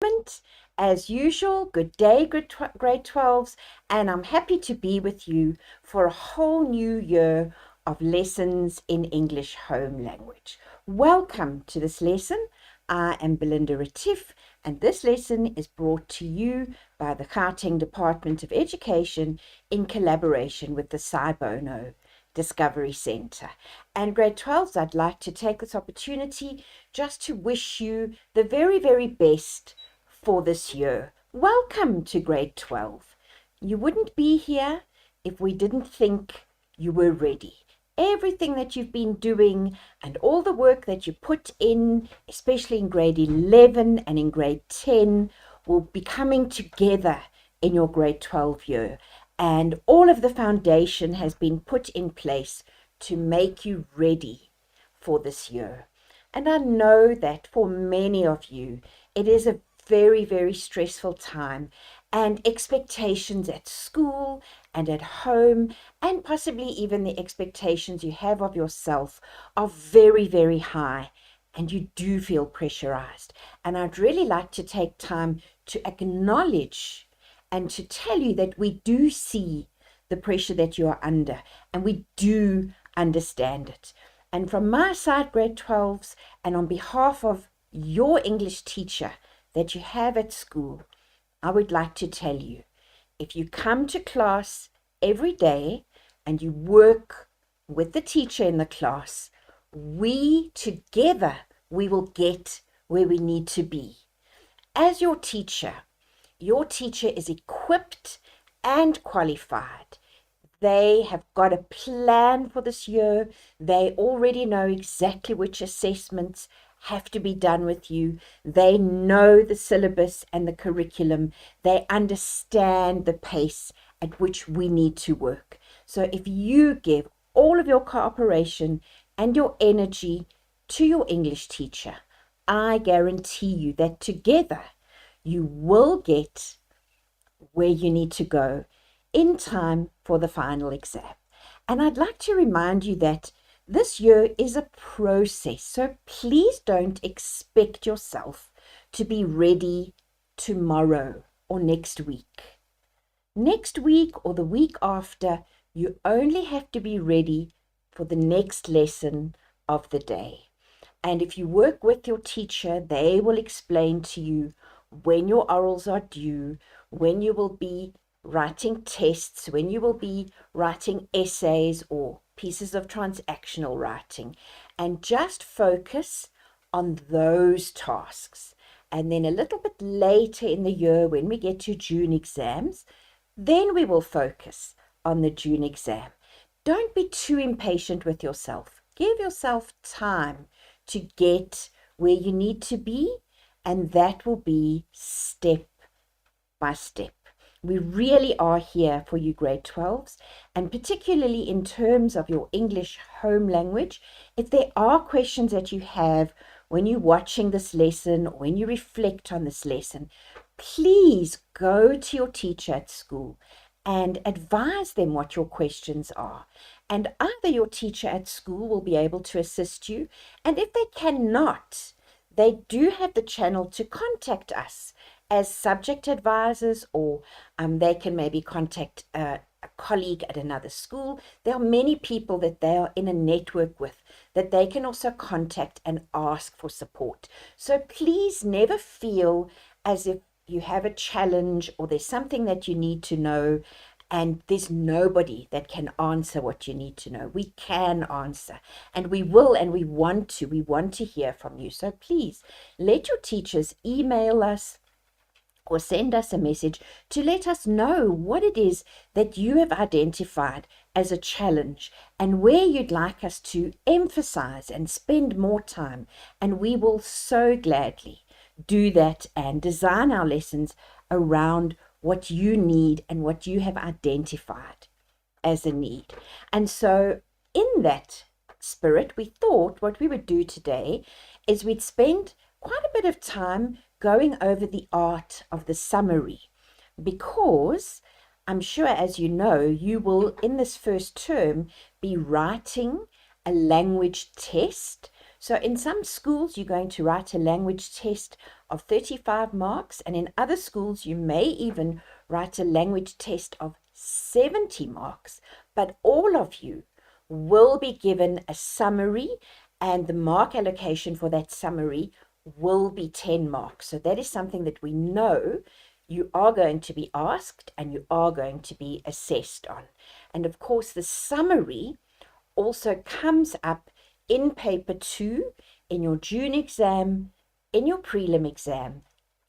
moment. As usual, good day, grade 12s, and I'm happy to be with you for a whole new year of lessons in English home language. Welcome to this lesson. I am Belinda Retief, and this lesson is brought to you by the Gauteng Department of Education in collaboration with the SciBono Discovery Centre. And grade 12s, I'd like to take this opportunity just to wish you the very, very best for this year. Welcome to grade 12. You wouldn't be here if we didn't think you were ready. Everything that you've been doing and all the work that you put in, especially in grade 11 and in grade 10, will be coming together in your grade 12 year. And all of the foundation has been put in place to make you ready for this year. And I know that for many of you, it is a very, very stressful time, and expectations at school and at home, and possibly even the expectations you have of yourself, are very, very high, and you do feel pressurized. And I'd really like to take time to acknowledge and to tell you that we do see the pressure that you are under, and we do understand it. And from my side, grade 12s, and on behalf of your English teacher that you have at school, I would like to tell you, if you come to class every day and you work with the teacher in the class, we together, we will get where we need to be. As your teacher is equipped and qualified. They have got a plan for this year. They already know exactly which assessments have to be done with you. They know the syllabus and the curriculum. They understand the pace at which we need to work. So if you give all of your cooperation and your energy to your English teacher, I guarantee you that together you will get where you need to go in time for the final exam. And I'd like to remind you that this year is a process, so please don't expect yourself to be ready tomorrow or next week. Next week or the week after, you only have to be ready for the next lesson of the day. And if you work with your teacher, they will explain to you when your orals are due, when you will be writing tests, when you will be writing essays or pieces of transactional writing, and just focus on those tasks. And then a little bit later in the year, when we get to June exams, then we will focus on the June exam. Don't be too impatient with yourself. Give yourself time to get where you need to be, and that will be step by step. We really are here for you grade 12s, and particularly in terms of your English home language. If there are questions that you have when you're watching this lesson, or when you reflect on this lesson, please go to your teacher at school and advise them what your questions are. And either your teacher at school will be able to assist you, and if they cannot, they do have the channel to contact us as subject advisors, or they can maybe contact a colleague at another school. There are many people that they are in a network with that they can also contact and ask for support. So please never feel as if you have a challenge or there's something that you need to know and there's nobody that can answer what you need to know. We can answer, and we will, and we want to. We want to hear from you. So please let your teachers email us or send us a message to let us know what it is that you have identified as a challenge and where you'd like us to emphasize and spend more time. And we will so gladly do that and design our lessons around what you need and what you have identified as a need. And so in that spirit, we thought what we would do today is we'd spend quite a bit of time going over the art of the summary, because I'm sure, as you know, you will in this first term be writing a language test So in some schools, you're going to write a language test of 35 marks, and in other schools, you may even write a language test of 70 marks, but all of you will be given a summary, and the mark allocation for that summary will be 10 marks. So that is something that we know you are going to be asked and you are going to be assessed on. And of course, the summary also comes up in paper 2, in your June exam, in your prelim exam,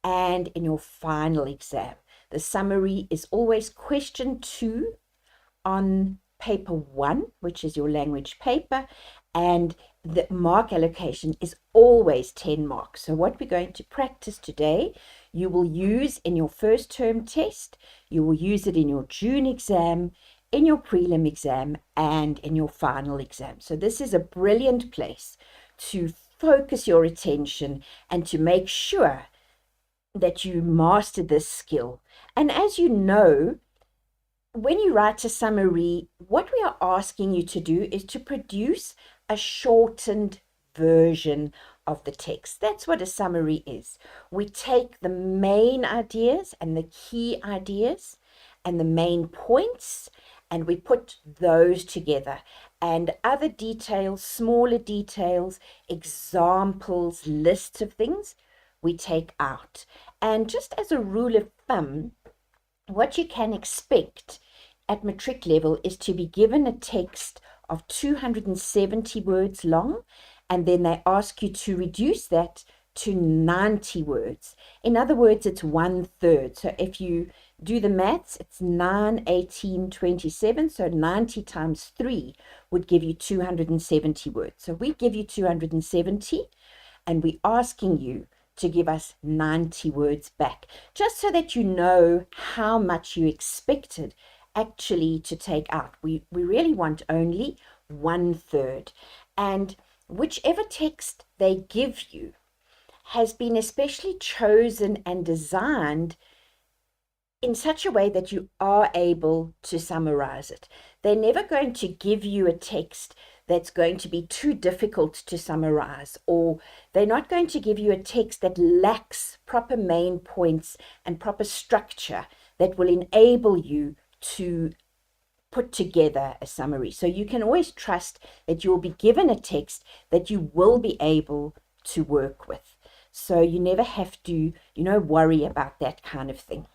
and in your final exam. The summary is always question 2 on paper 1, which is your language paper, and the mark allocation is always 10 marks. So what we're going to practice today, you will use in your first term test, you will use it in your June exam, in your prelim exam, and in your final exam. So this is a brilliant place to focus your attention and to make sure that you master this skill. And as you know, when you write a summary, what we are asking you to do is to produce a shortened version of the text. That's what a summary is. We take the main ideas and the key ideas and the main points, and we put those together. And other details, smaller details, examples, lists of things, we take out. And just as a rule of thumb, what you can expect at matric level is to be given a text of 270 words long, and then they ask you to reduce that to 90 words. In other words, it's 1/3. So if you do the maths, it's 9, 18, 27. So 90 times 3 would give you 270 words. So we give you 270, and we're asking you to give us 90 words back, just so that you know how much you expected actually to take out. We really want only 1/3. And whichever text they give you has been especially chosen and designed in such a way that you are able to summarize it. They're never going to give you a text that's going to be too difficult to summarize, or they're not going to give you a text that lacks proper main points and proper structure that will enable you to put together a summary. So you can always trust that you'll be given a text that you will be able to work with. So you never have to, worry about that kind of thing.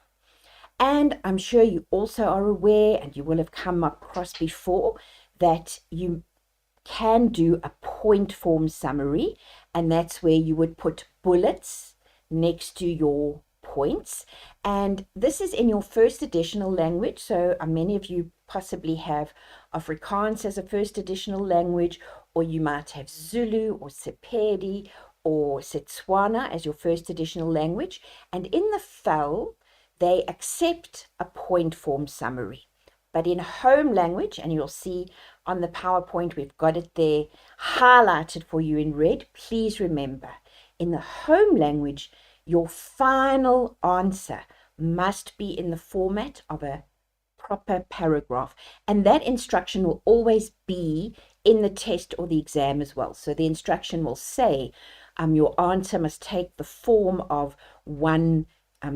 And I'm sure you also are aware, and you will have come across before, that you can do a point form summary, and that's where you would put bullets next to your points. And this is in your first additional language. So many of you possibly have Afrikaans as a first additional language, or you might have Zulu or Sepedi or Setswana as your first additional language. And in the FEL, they accept a point form summary. But in home language, and you'll see on the PowerPoint, we've got it there highlighted for you in red. Please remember, in the home language, your final answer must be in the format of a proper paragraph. And that instruction will always be in the test or the exam as well. So the instruction will say, your answer must take the form of one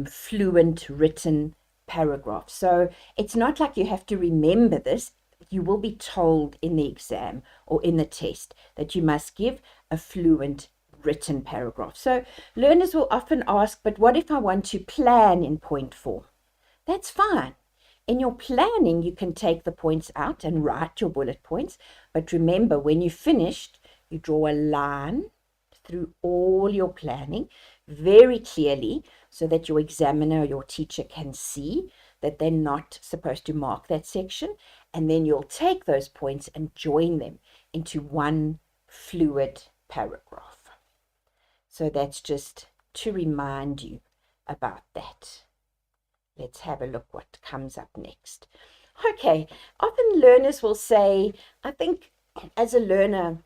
fluent written paragraph. So it's not like you have to remember this. You will be told in the exam or in the test that you must give a fluent written paragraph. So learners will often ask, but what if I want to plan in point form? That's fine. In your planning, you can take the points out and write your bullet points. But remember, when you've finished, you draw a line through all your planning very clearly so that your examiner or your teacher can see that they're not supposed to mark that section. And then you'll take those points and join them into one fluid paragraph. So that's just to remind you about that. Let's have a look what comes up next. Okay, often learners will say, I think as a learner,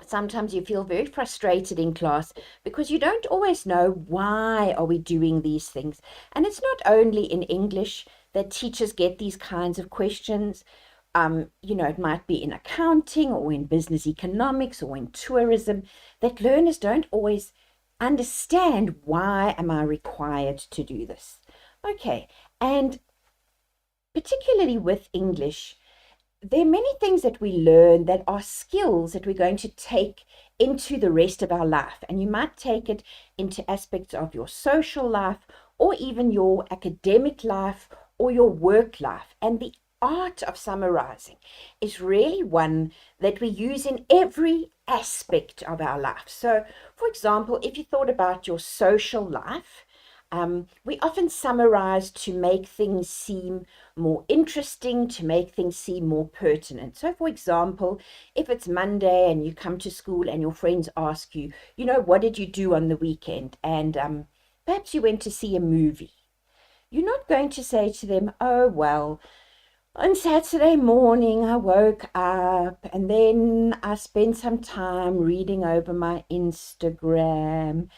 sometimes you feel very frustrated in class because you don't always know why are we doing these things. And it's not only in English that teachers get these kinds of questions. it might be in accounting or in business economics or in tourism, that learners don't always understand, why am I required to do this? Okay, and particularly with English, there are many things that we learn that are skills that we're going to take into the rest of our life. And you might take it into aspects of your social life or even your academic life or your work life. And the art of summarizing is really one that we use in every aspect of our life. So, for example, if you thought about your social life, we often summarize to make things seem more interesting, to make things seem more pertinent. So, for example, if it's Monday and you come to school and your friends ask you, what did you do on the weekend? And perhaps you went to see a movie. You're not going to say to them, oh, well, on Saturday morning, I woke up and then I spent some time reading over my Instagram.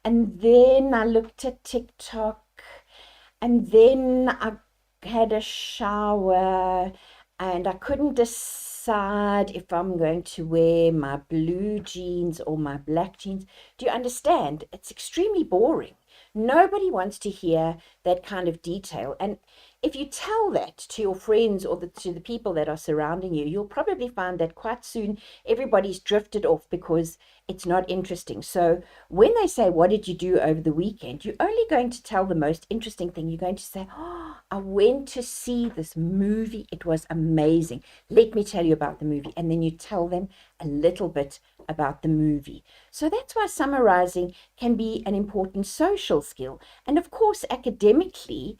And then I looked at TikTok, and then I had a shower, and I couldn't decide if I'm going to wear my blue jeans or my black jeans. Do you understand? It's extremely boring. Nobody wants to hear that kind of detail. And if you tell that to your friends or to the people that are surrounding you, you'll probably find that quite soon everybody's drifted off because it's not interesting. So when they say, what did you do over the weekend? You're only going to tell the most interesting thing. You're going to say, oh, I went to see this movie. It was amazing. Let me tell you about the movie. And then you tell them a little bit about the movie. So that's why summarizing can be an important social skill. And of course, academically,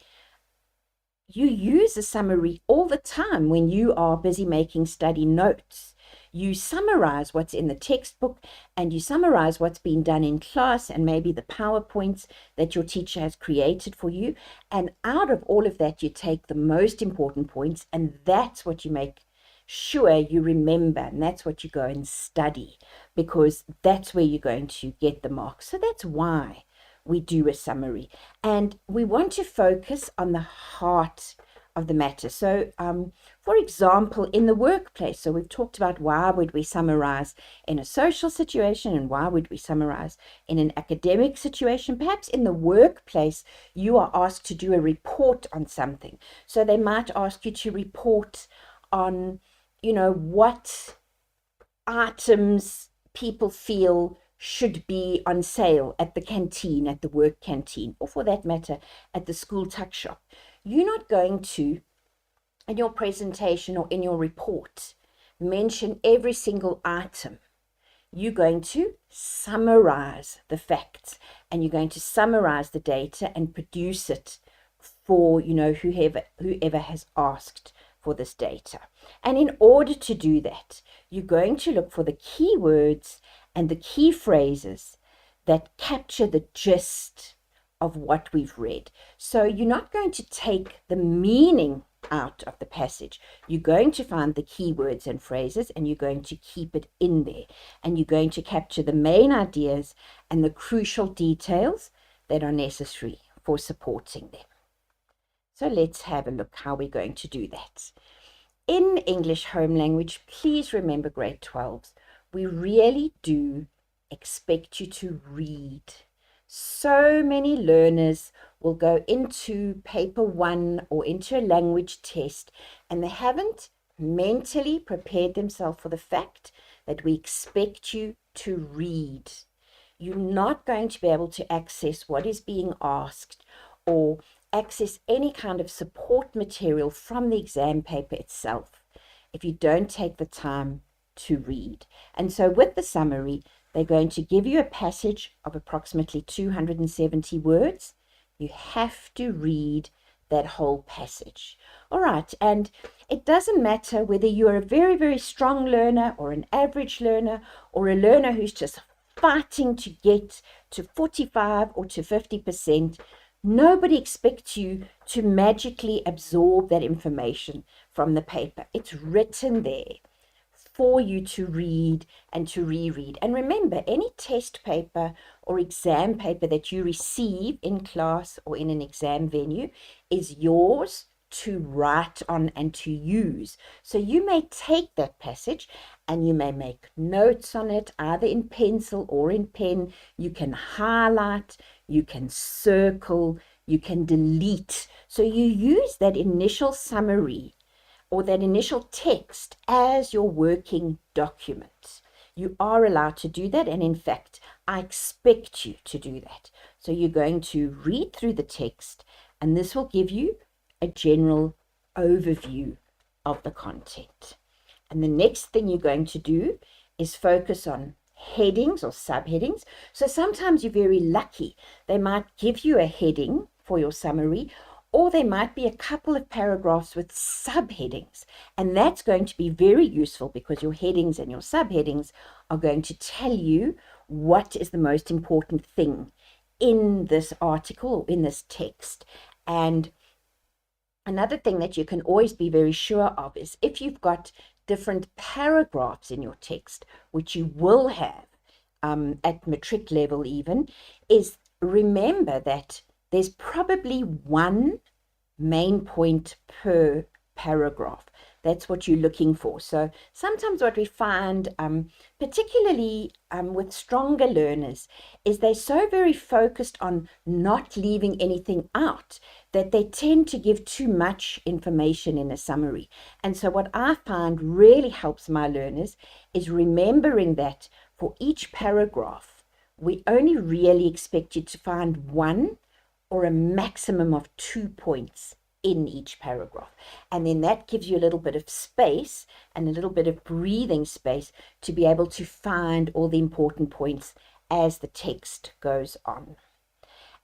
you use a summary all the time when you are busy making study notes. You summarize what's in the textbook and you summarize what's been done in class and maybe the PowerPoints that your teacher has created for you. And out of all of that, you take the most important points, and that's what you make sure you remember, and that's what you go and study, because that's where you're going to get the marks. So that's why we do a summary, and we want to focus on the heart of the matter. So, for example, in the workplace, so we've talked about why would we summarize in a social situation and why would we summarize in an academic situation. Perhaps in the workplace, you are asked to do a report on something. So they might ask you to report on, what items people feel should be on sale at the canteen, at the work canteen, or for that matter, at the school tuck shop. You're not going to, in your presentation or in your report, mention every single item. You're going to summarize the facts, and you're going to summarize the data and produce it for, whoever has asked for this data. And in order to do that, you're going to look for the keywords and the key phrases that capture the gist of what we've read. So you're not going to take the meaning out of the passage. You're going to find the keywords and phrases, and you're going to keep it in there. And you're going to capture the main ideas and the crucial details that are necessary for supporting them. So let's have a look how we're going to do that. In English Home Language, please remember grade 12s, we really do expect you to read. So many learners will go into paper 1 or into a language test, and they haven't mentally prepared themselves for the fact that we expect you to read. You're not going to be able to access what is being asked or access any kind of support material from the exam paper itself if you don't take the time to read. And so with the summary, they're going to give you a passage of approximately 270 words. You have to read that whole passage. All right, and it doesn't matter whether you're a very, very strong learner or an average learner or a learner who's just fighting to get to 45 or to 50%. Nobody expects you to magically absorb that information from the paper. It's written there for you to read and to reread. And remember, any test paper or exam paper that you receive in class or in an exam venue is yours to write on and to use. So you may take that passage and you may make notes on it, either in pencil or in pen. You can highlight, you can circle, you can delete. So you use that initial summary or that initial text as your working document. You are allowed to do that, and in fact, I expect you to do that. So you're going to read through the text, and this will give you a general overview of the content. And the next thing you're going to do is focus on headings or subheadings. So sometimes you're very lucky. They might give you a heading for your summary, or there might be a couple of paragraphs with subheadings. And that's going to be very useful because your headings and your subheadings are going to tell you what is the most important thing in this article or in this text. And another thing that you can always be very sure of is if you've got different paragraphs in your text, which you will have at matric level even, is remember that there's probably one main point per paragraph. That's what you're looking for. So sometimes what we find, particularly with stronger learners, is they're so very focused on not leaving anything out that they tend to give too much information in a summary. And so what I find really helps my learners is remembering that for each paragraph, we only really expect you to find one or a maximum of 2 points in each paragraph. And then that gives you a little bit of space and a little bit of breathing space to be able to find all the important points as the text goes on.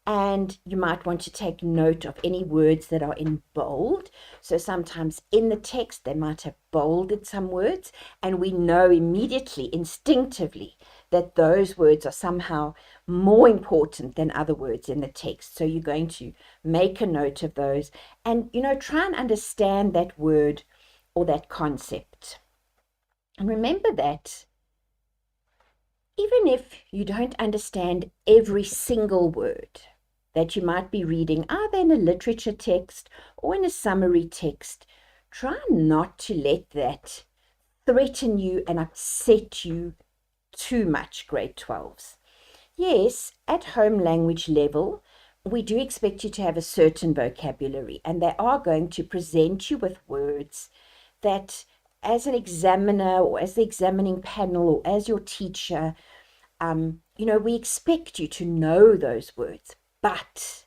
And you might want to take note of any words that are in bold. So sometimes in the text, they might have bolded some words, and we know immediately, instinctively, that those words are somehow more important than other words in the text. So you're going to make a note of those and, try and understand that word or that concept. And remember that even if you don't understand every single word that you might be reading, either in a literature text or in a summary text, try not to let that threaten you and upset you too much, grade 12s. Yes, at home language level, we do expect you to have a certain vocabulary, and they are going to present you with words that as an examiner or as the examining panel or as your teacher, we expect you to know those words. But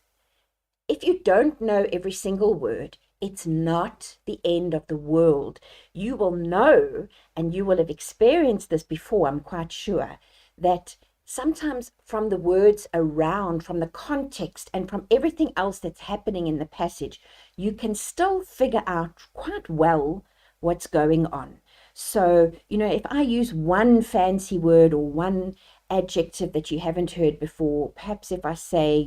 if you don't know every single word, it's not the end of the world. You will know, and you will have experienced this before, I'm quite sure, that sometimes from the words around, from the context, and from everything else that's happening in the passage, you can still figure out quite well what's going on. So, if I use one fancy word or one adjective that you haven't heard before, perhaps if I say,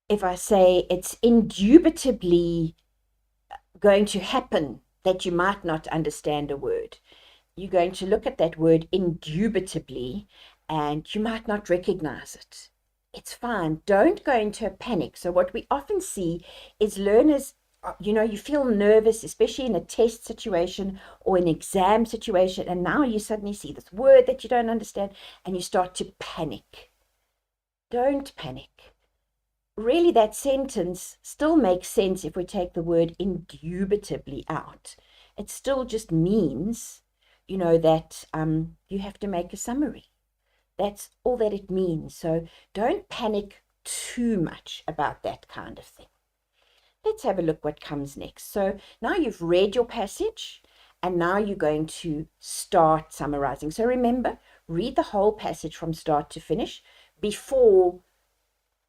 if I say it's indubitably going to happen that you might not understand a word, you're going to look at that word indubitably and you might not recognize it. It's fine. Don't go into a panic. So what we often see is learners, you feel nervous, especially in a test situation or an exam situation, and now you suddenly see this word that you don't understand and you start to panic. Don't panic. Really, that sentence still makes sense if we take the word indubitably out. It still just means, that you have to make a summary. That's all that it means. So don't panic too much about that kind of thing. Let's have a look what comes next. So now you've read your passage and now you're going to start summarizing. So remember, read the whole passage from start to finish before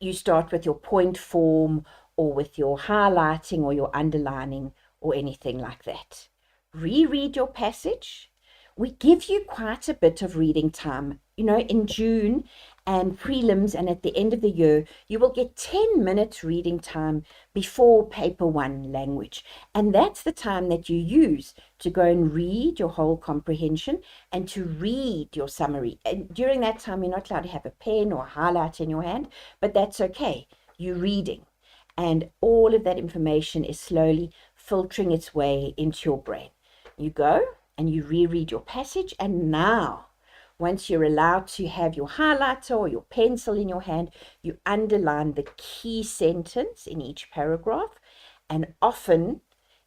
you start with your point form or with your highlighting or your underlining or anything like that. Reread your passage. We give you quite a bit of reading time. In June and prelims and at the end of the year, you will get 10 minutes reading time before paper 1 language. And that's the time that you use to go and read your whole comprehension and to read your summary. And during that time, you're not allowed to have a pen or a highlighter in your hand, but that's okay. You're reading. and all of that information is slowly filtering its way into your brain. You go and you reread your passage, and now, once you're allowed to have your highlighter or your pencil in your hand, you underline the key sentence in each paragraph, and often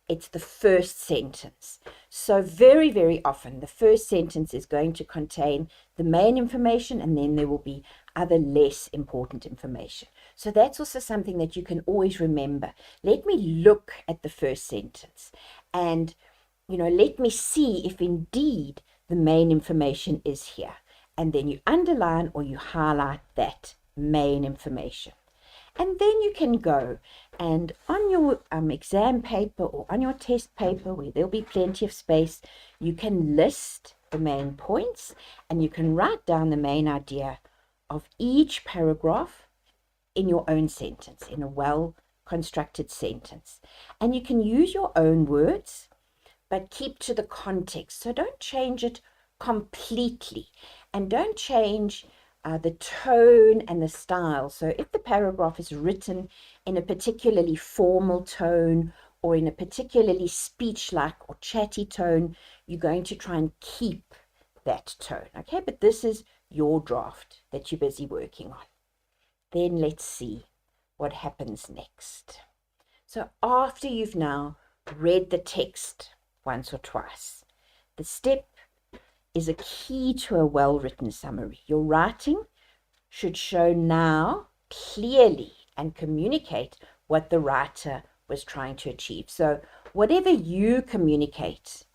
it's the first sentence. So very, very often, the first sentence is going to contain the main information, and then there will be other less important information. So that's also something that you can always remember. Let me look at the first sentence, and let me see if indeed the main information is here. And then you underline or you highlight that main information. And then you can go and on your exam paper or on your test paper, where there'll be plenty of space, you can list the main points, and you can write down the main idea of each paragraph in your own sentence, in a well-constructed sentence. And you can use your own words, but keep to the context. So don't change it completely, and don't change the tone and the style. So if the paragraph is written in a particularly formal tone or in a particularly speech-like or chatty tone, you're going to try and keep that tone, okay? But this is your draft that you're busy working on. Then let's see what happens next. So after you've now read the text once or twice, the step is a key to a well-written summary. Your writing should show now clearly and communicate what the writer was trying to achieve. So whatever you communicate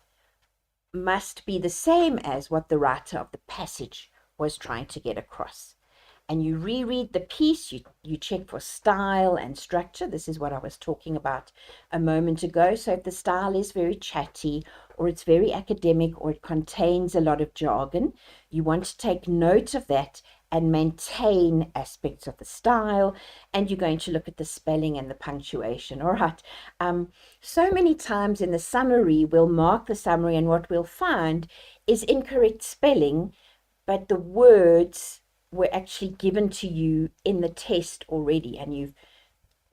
must be the same as what the writer of the passage was trying to get across. And you reread the piece, you check for style and structure. This is what I was talking about a moment ago. So if the style is very chatty, or it's very academic, or it contains a lot of jargon, you want to take note of that and maintain aspects of the style. And you're going to look at the spelling and the punctuation. All right. So many times in the summary, we'll mark the summary, and what we'll find is incorrect spelling, but the words were actually given to you in the test already, and you've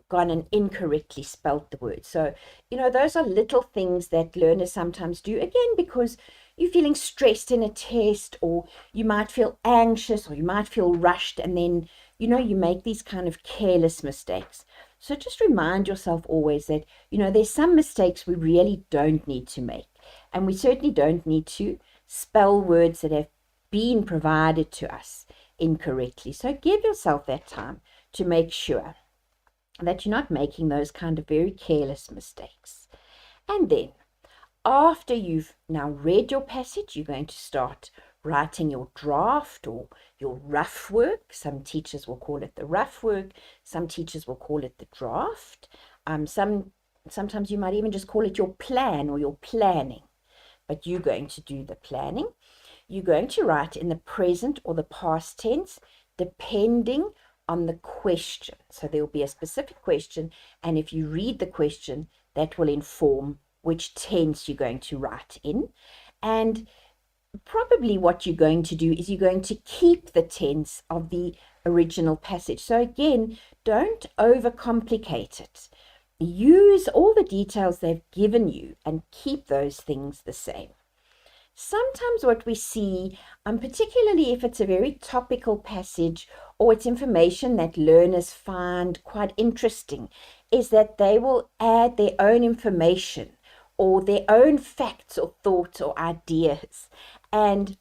gone and incorrectly spelt the word. So, those are little things that learners sometimes do, again, because you're feeling stressed in a test, or you might feel anxious, or you might feel rushed, and then, you make these kind of careless mistakes. So just remind yourself always that, there's some mistakes we really don't need to make, and we certainly don't need to spell words that have been provided to us incorrectly. So give yourself that time to make sure that you're not making those kind of very careless mistakes. And then after you've now read your passage, you're going to start writing your draft or your rough work. Some teachers will call it the rough work. Some teachers will call it the draft. Sometimes you might even just call it your plan or your planning, but you're going to do the planning. You're going to write in the present or the past tense, depending on the question. So there will be a specific question, and if you read the question, that will inform which tense you're going to write in. And probably what you're going to do is you're going to keep the tense of the original passage. So again, don't overcomplicate it. Use all the details they've given you and keep those things the same. Sometimes what we see, particularly if it's a very topical passage or it's information that learners find quite interesting, is that they will add their own information or their own facts or thoughts or ideas. And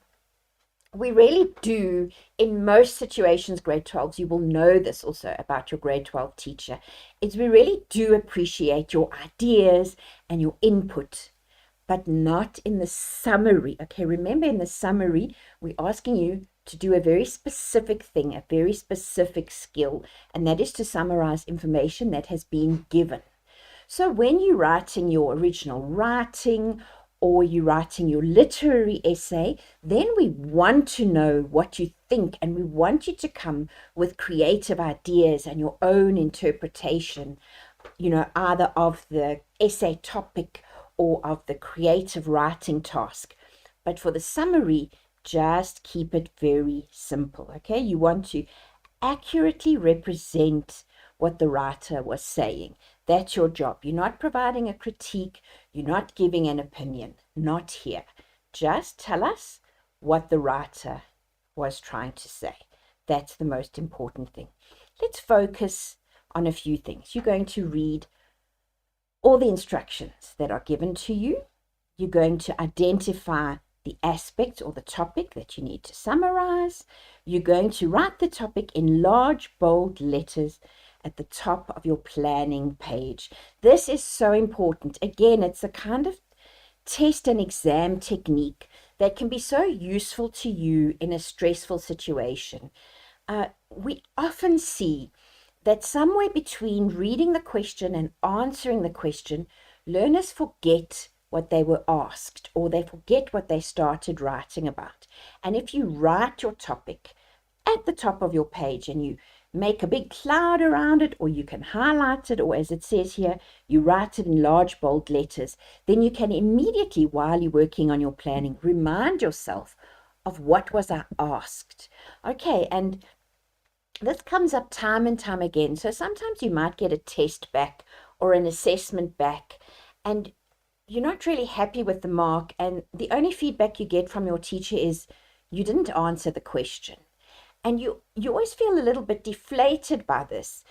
we really do, in most situations, grade 12s, you will know this also about your grade 12 teacher, is we really do appreciate your ideas and your input, but not in the summary. Okay, remember, in the summary, we're asking you to do a very specific thing, a very specific skill, and that is to summarize information that has been given. So when you're writing your original writing or you're writing your literary essay, then we want to know what you think, and we want you to come with creative ideas and your own interpretation, either of the essay topic or of the creative writing task. But for the summary, just keep it very simple, okay? You want to accurately represent what the writer was saying. That's your job. You're not providing a critique. You're not giving an opinion. Not here. Just tell us what the writer was trying to say. That's the most important thing. Let's focus on a few things. You're going to read all the instructions that are given to you. You're going to identify the aspect or the topic that you need to summarize. You're going to write the topic in large, bold letters at the top of your planning page. This is so important. Again, it's a kind of test and exam technique that can be so useful to you in a stressful situation. We often see that somewhere between reading the question and answering the question, learners forget what they were asked, or they forget what they started writing about. And if you write your topic at the top of your page and you make a big cloud around it, or you can highlight it, or as it says here, you write it in large bold letters, then you can immediately, while you're working on your planning, remind yourself of what was I asked. Okay, and this comes up time and time again. So sometimes you might get a test back or an assessment back, and you're not really happy with the mark, and the only feedback you get from your teacher is you didn't answer the question. And you always feel a little bit deflated by this,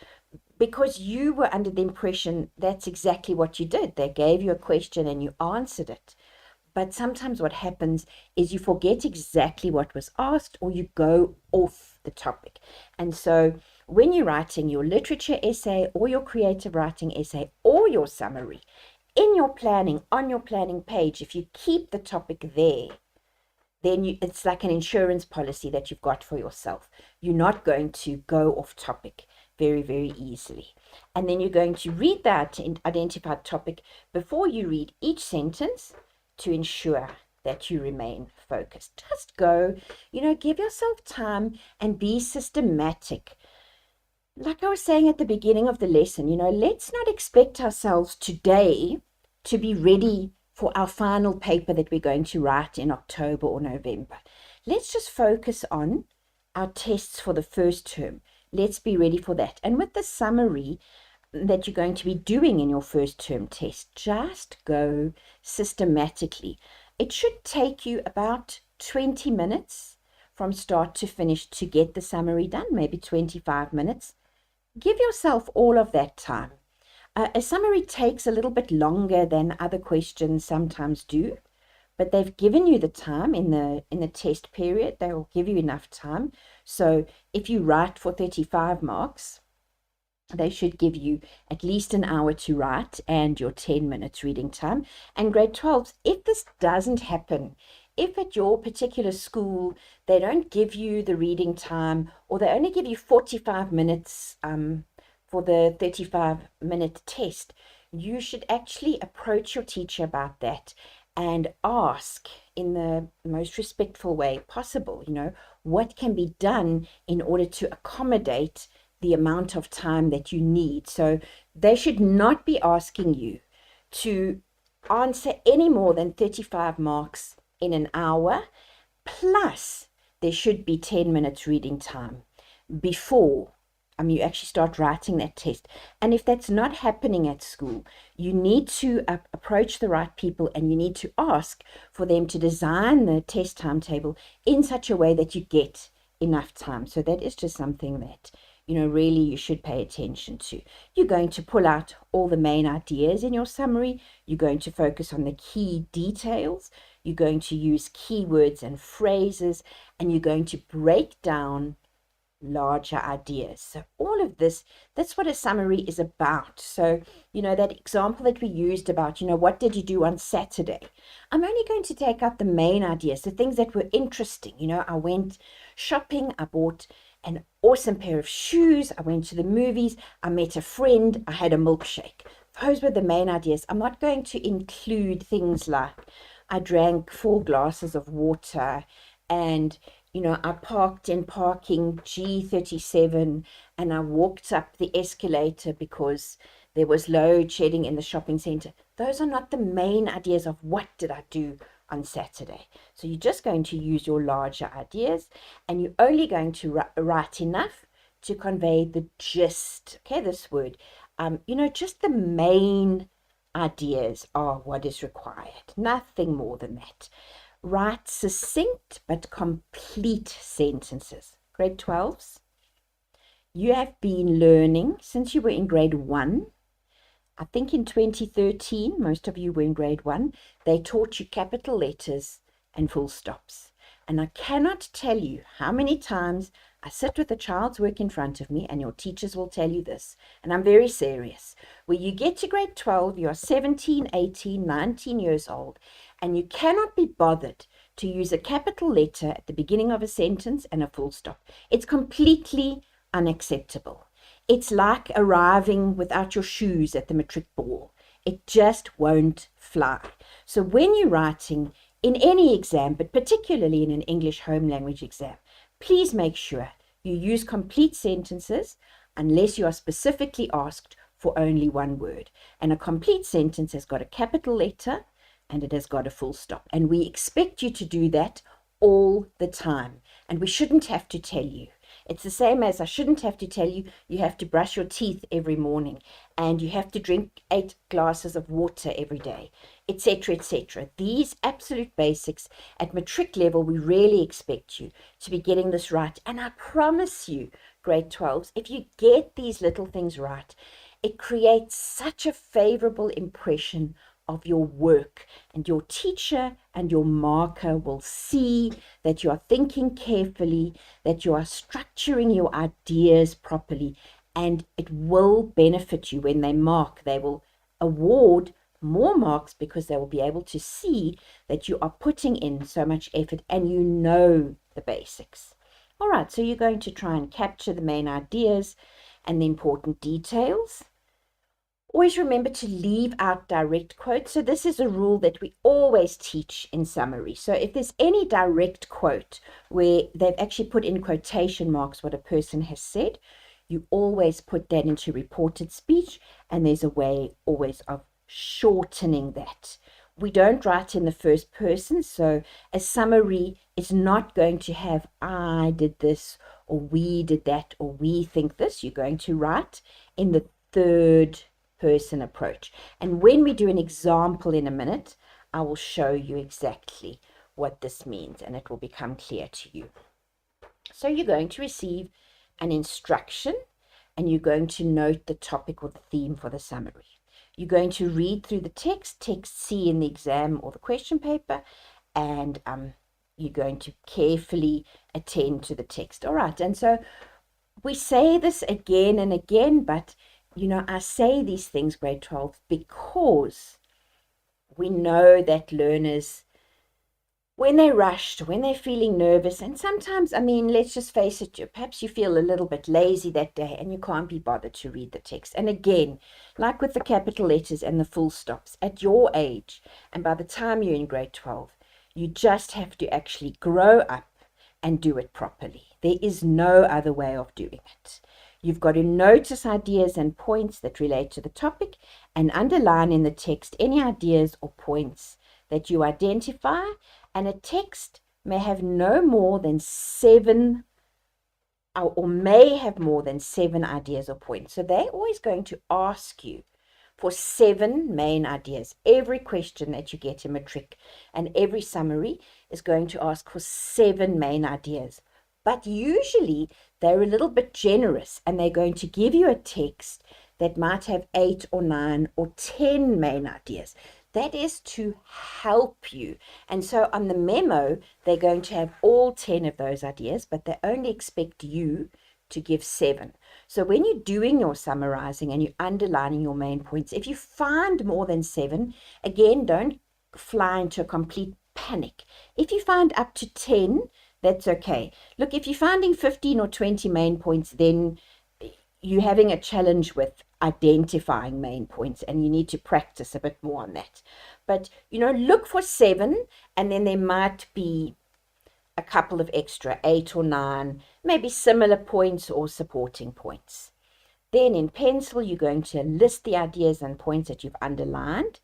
because you were under the impression that's exactly what you did. They gave you a question and you answered it. But sometimes what happens is you forget exactly what was asked, or you go off the topic. And so when you're writing your literature essay or your creative writing essay or your summary, in your planning, on your planning page, if you keep the topic there, then it's like an insurance policy that you've got for yourself. You're not going to go off topic very, very easily. And then you're going to read that identified topic before you read each sentence to ensure that you remain focused. Just go, give yourself time and be systematic. Like I was saying at the beginning of the lesson, let's not expect ourselves today to be ready for our final paper that we're going to write in October or November. Let's just focus on our tests for the first term. Let's be ready for that. And with the summary that you're going to be doing in your first term test, just go systematically. It should take you about 20 minutes from start to finish to get the summary done, maybe 25 minutes. Give yourself all of that time. A summary takes a little bit longer than other questions sometimes do, but they've given you the time in the test period. They will give you enough time. So if you write for 35 marks, they should give you at least an hour to write and your 10 minutes reading time. And grade 12s, if this doesn't happen, if at your particular school they don't give you the reading time, or they only give you 45 minutes for the 35-minute test, you should actually approach your teacher about that and ask in the most respectful way possible, what can be done in order to accommodate the amount of time that you need. So they should not be asking you to answer any more than 35 marks in an hour, plus there should be 10 minutes reading time before you actually start writing that test. And if that's not happening at school, you need to approach the right people, and you need to ask for them to design the test timetable in such a way that you get enough time. So that is just something that really you should pay attention to. You're going to pull out all the main ideas in your summary. You're going to focus on the key details. You're going to use keywords and phrases, and you're going to break down larger ideas. So all of this, that's what a summary is about. So, that example that we used about, what did you do on Saturday? I'm only going to take out the main ideas, the things that were interesting. I went shopping, I bought an awesome pair of shoes, I went to the movies, I met a friend, I had a milkshake. Those were the main ideas. I'm not going to include things like I drank 4 glasses of water, and I parked in parking G37, and I walked up the escalator because there was load shedding in the shopping center. Those are not the main ideas of what did I do on Saturday. So you're just going to use your larger ideas, and you're only going to write enough to convey the gist. Okay, this word, just the main ideas are what is required. Nothing more than that. Write succinct but complete sentences. Grade 12s, you have been learning since you were in grade 1. I think in 2013, most of you were in grade 1, they taught you capital letters and full stops. And I cannot tell you how many times I sit with a child's work in front of me, and your teachers will tell you this, and I'm very serious. When you get to grade 12, you are 17, 18, 19 years old, and you cannot be bothered to use a capital letter at the beginning of a sentence and a full stop. It's completely unacceptable. It's like arriving without your shoes at the matric ball. It just won't fly. So when you're writing in any exam, but particularly in an English home language exam, please make sure you use complete sentences unless you are specifically asked for only one word. And a complete sentence has got a capital letter and it has got a full stop. And we expect you to do that all the time. And we shouldn't have to tell you. It's the same as I shouldn't have to tell you, you have to brush your teeth every morning and you have to drink 8 glasses of water every day, etc., etc. These absolute basics at matric level, we really expect you to be getting this right. And I promise you, grade 12s, if you get these little things right, it creates such a favorable impression of your work, and your teacher and your marker will see that you are thinking carefully, that you are structuring your ideas properly, and it will benefit you when they mark. They will award more marks because they will be able to see that you are putting in so much effort and you know the basics. All right, so you're going to try and capture the main ideas and the important details. Always remember to leave out direct quotes. So this is a rule that we always teach in summary. So if there's any direct quote where they've actually put in quotation marks what a person has said, you always put that into reported speech, and there's a way always of shortening that. We don't write in the first person, so a summary is not going to have I did this, or we did that, or we think this. You're going to write in the third person approach. And when we do an example in a minute, I will show you exactly what this means and it will become clear to you. So you're going to receive an instruction and you're going to note the topic or the theme for the summary. You're going to read through the text C in the exam or the question paper, and you're going to carefully attend to the text. All right, and so we say this again and again, but I say these things, grade 12, because we know that learners, when they're rushed, when they're feeling nervous, and sometimes, let's just face it, perhaps you feel a little bit lazy that day and you can't be bothered to read the text. And again, like with the capital letters and the full stops, at your age, and by the time you're in grade 12, you just have to actually grow up and do it properly. There is no other way of doing it. You've got to notice ideas and points that relate to the topic and underline in the text any ideas or points that you identify. And a text may have no more than 7 or may have more than 7 ideas or points. So they're always going to ask you for 7 main ideas. Every question that you get in matric and every summary is going to ask for 7 main ideas. But usually they're a little bit generous and they're going to give you a text that might have 8 or 9 or 10 main ideas. That is to help you. And so on the memo, they're going to have all 10 of those ideas, but they only expect you to give 7. So when you're doing your summarizing and you're underlining your main points, if you find more than 7, again, don't fly into a complete panic. If you find up to 10, that's okay. Look, if you're finding 15 or 20 main points, then you're having a challenge with identifying main points and you need to practice a bit more on that. But, look for 7, and then there might be a couple of extra, 8 or 9, maybe similar points or supporting points. Then in pencil, you're going to list the ideas and points that you've underlined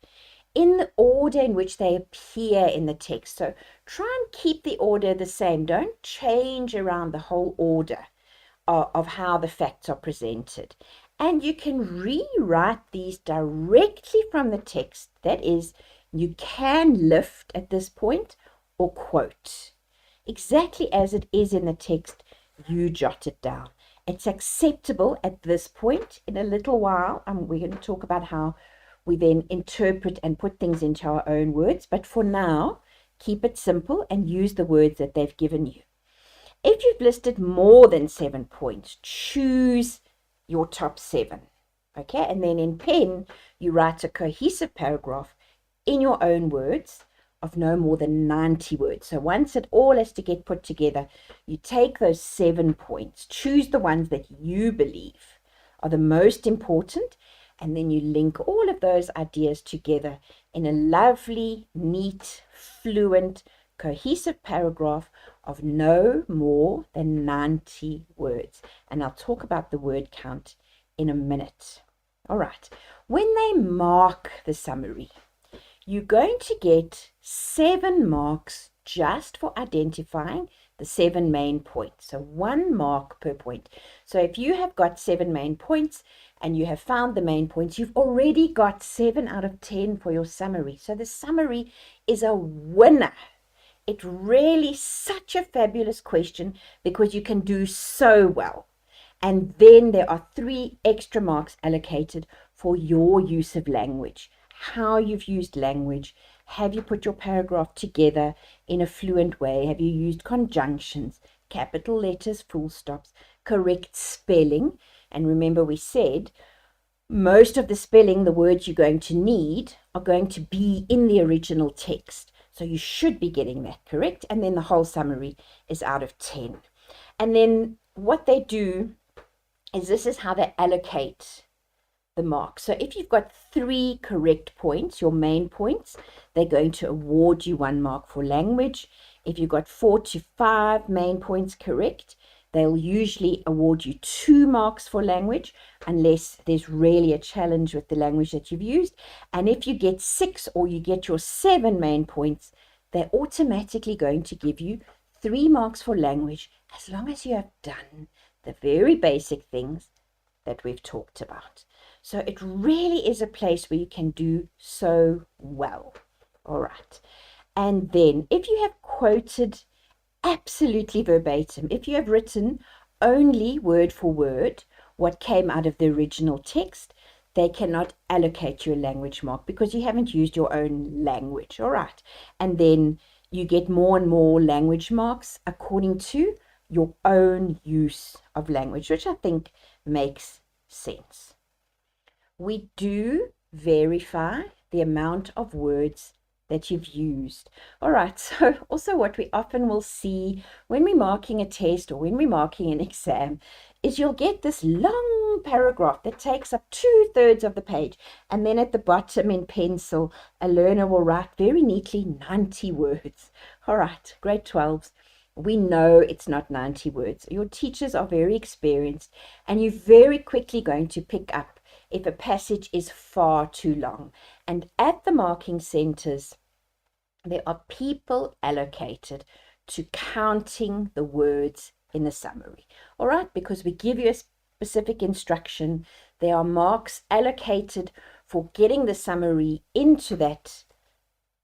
in the order in which they appear in the text. So try and keep the order the same. Don't change around the whole order of how the facts are presented. And you can rewrite these directly from the text. That is, you can lift at this point or quote. Exactly as it is in the text, you jot it down. It's acceptable at this point. In a little while, we're going to talk about how we then interpret and put things into our own words. But for now, keep it simple and use the words that they've given you. If you've listed more than 7 points, choose your top 7. Okay, and then in pen, you write a cohesive paragraph in your own words of no more than 90 words. So once it all has to get put together, you take those 7 points, choose the ones that you believe are the most important, and then you link all of those ideas together in a lovely, neat, fluent, cohesive paragraph of no more than 90 words. And I'll talk about the word count in a minute. All right. When they mark the summary, you're going to get 7 marks just for identifying the 7 main points. So 1 mark per point. So if you have got 7 main points and you have found the main points, you've already got 7 out of 10 for your summary. So the summary is a winner. It's really such a fabulous question because you can do so well. And then there are 3 extra marks allocated for your use of language. How you've used language. Have you put your paragraph together in a fluent way? Have you used conjunctions, capital letters, full stops, correct spelling? And remember we said most of the spelling, the words you're going to need are going to be in the original text. So you should be getting that correct. And then the whole summary is out of 10. And then what they do is this is how they allocate the marks. So if you've got 3 correct points, your main points, they're going to award you 1 mark for language. If you've got 4 to 5 main points correct, they'll usually award you 2 marks for language, unless there's really a challenge with the language that you've used. And if you get 6 or you get your 7 main points, they're automatically going to give you 3 marks for language, as long as you have done the very basic things that we've talked about. So it really is a place where you can do so well. All right. And then if you have quoted absolutely verbatim, if you have written only word for word what came out of the original text, they cannot allocate you a language mark because you haven't used your own language. All right. And then you get more and more language marks according to your own use of language, which I think makes sense. We do verify the amount of words that you've used. All right, so also what we often will see when we're marking a test or when we're marking an exam is you'll get this long paragraph that takes up 2/3 of the page, and then at the bottom in pencil, a learner will write very neatly 90 words. All right, grade 12s. We know it's not 90 words. Your teachers are very experienced, and you're very quickly going to pick up if a passage is far too long. And at the marking centers, there are people allocated to counting the words in the summary. All right, because we give you a specific instruction, there are marks allocated for getting the summary into that,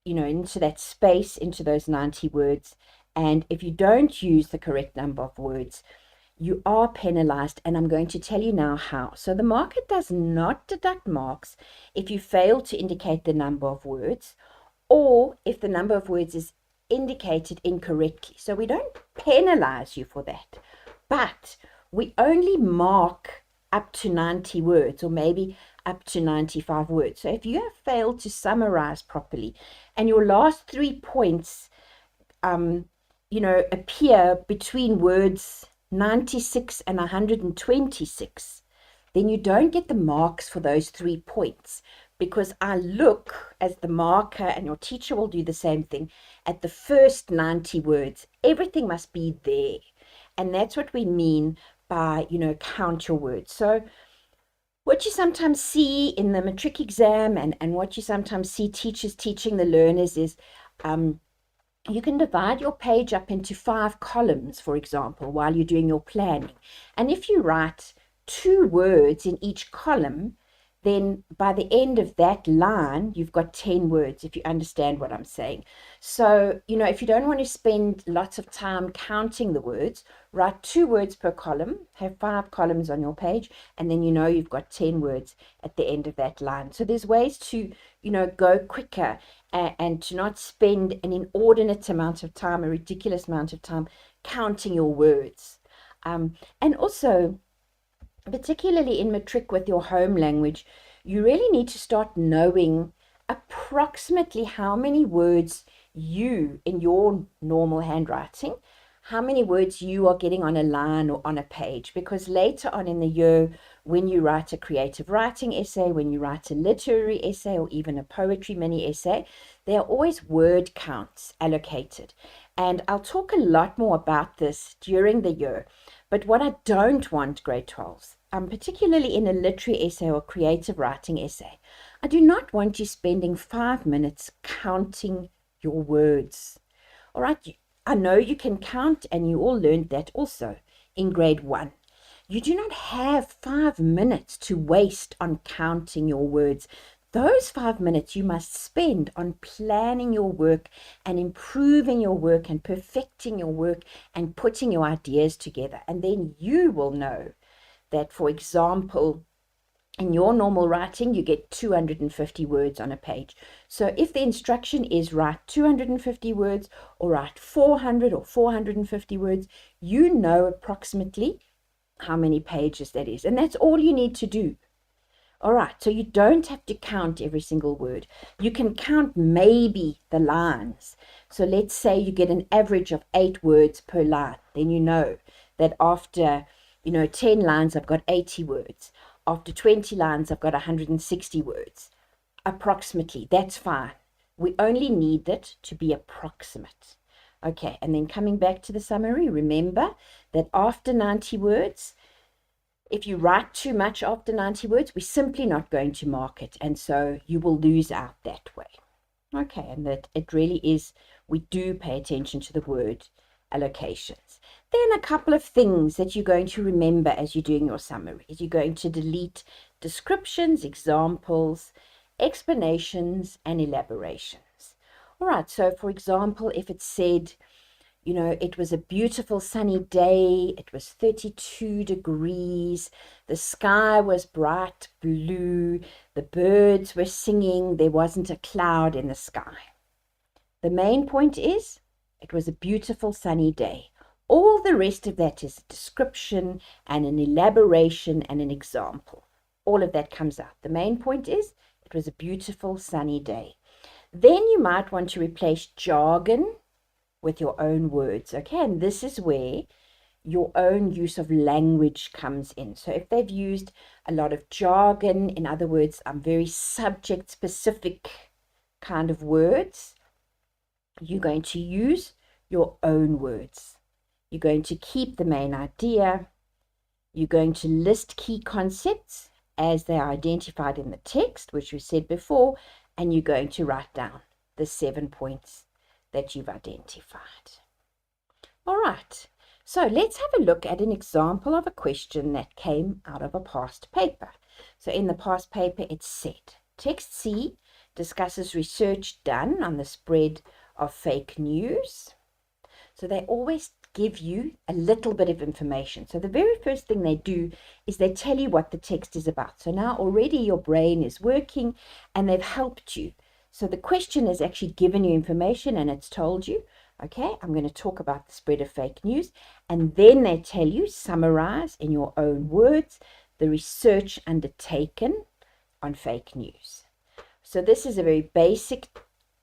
into that space, into those 90 words. And if you don't use the correct number of words, you are penalized, and I'm going to tell you now how. So the marker does not deduct marks if you fail to indicate the number of words, or if the number of words is indicated incorrectly. So we don't penalize you for that, but we only mark up to 90 words, or maybe up to 95 words. So if you have failed to summarize properly and your last 3 points appear between words 96 and 126, then you don't get the marks for those 3 points, because I look as the marker, and your teacher will do the same thing, at the first 90 words. Everything must be there. And that's what we mean by, count your words. So what you sometimes see in the matric exam and what you sometimes see teachers teaching the learners is you can divide your page up into 5 columns, for example, while you're doing your planning. And if you write 2 words in each column, then by the end of that line, you've got 10 words, if you understand what I'm saying. So, if you don't want to spend lots of time counting the words, write 2 words per column, have 5 columns on your page, and then you've got 10 words at the end of that line. So there's ways to, go quicker and to not spend an inordinate amount of time, a ridiculous amount of time counting your words. And also, particularly in matric with your home language, you really need to start knowing approximately how many words you, in your normal handwriting, how many words you are getting on a line or on a page. Because later on in the year, when you write a creative writing essay, when you write a literary essay, or even a poetry mini essay, there are always word counts allocated. And I'll talk a lot more about this during the year. But what I don't want, grade 12s, particularly in a literary essay or creative writing essay, I do not want you spending 5 minutes counting your words. All right, I know you can count, and you all learned that also in grade 1. You do not have 5 minutes to waste on counting your words. Those 5 minutes you must spend on planning your work and improving your work and perfecting your work and putting your ideas together. And then you will know that, for example, in your normal writing, you get 250 words on a page. So if the instruction is write 250 words or write 400 or 450 words, you know approximately how many pages that is. And that's all you need to do. All right, so you don't have to count every single word. You can count maybe the lines. So let's say you get an average of 8 words per line. Then you know that after, 10 lines, I've got 80 words. After 20 lines, I've got 160 words. Approximately, that's fine. We only need it to be approximate. Okay, and then coming back to the summary, remember that after 90 words, if you write too much after 90 words, we're simply not going to mark it. And so you will lose out that way. Okay, and that it really is, we do pay attention to the word allocations. Then a couple of things that you're going to remember as you're doing your summaries. You're going to delete descriptions, examples, explanations, and elaborations. All right, so for example, if it said, it was a beautiful sunny day, it was 32 degrees, the sky was bright blue, the birds were singing, there wasn't a cloud in the sky. The main point is, it was a beautiful sunny day. All the rest of that is a description and an elaboration and an example. All of that comes out. The main point is, it was a beautiful sunny day. Then you might want to replace jargon with your own words, okay? And this is where your own use of language comes in. So if they've used a lot of jargon, in other words, very subject-specific kind of words, you're going to use your own words. You're going to keep the main idea. You're going to list key concepts as they are identified in the text, which we said before, and you're going to write down the 7 points that you've identified. All right, so let's have a look at an example of a question that came out of a past paper. So in the past paper, it said, text C discusses research done on the spread of fake news. So they always give you a little bit of information. So the very first thing they do is they tell you what the text is about. So now already your brain is working and they've helped you. So the question has actually given you information and it's told you, okay, I'm going to talk about the spread of fake news. And then they tell you, summarize in your own words, the research undertaken on fake news. So this is a very basic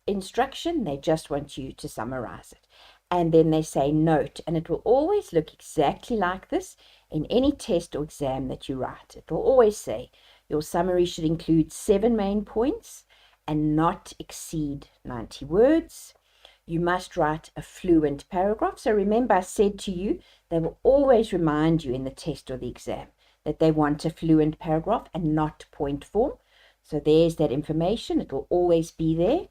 instruction. They just want you to summarize it. And then they say note, and it will always look exactly like this in any test or exam that you write. It will always say your summary should include 7 main points and not exceed 90 words. You must write a fluent paragraph. So remember, I said to you, they will always remind you in the test or the exam that they want a fluent paragraph and not point form. So there's that information. It will always be there.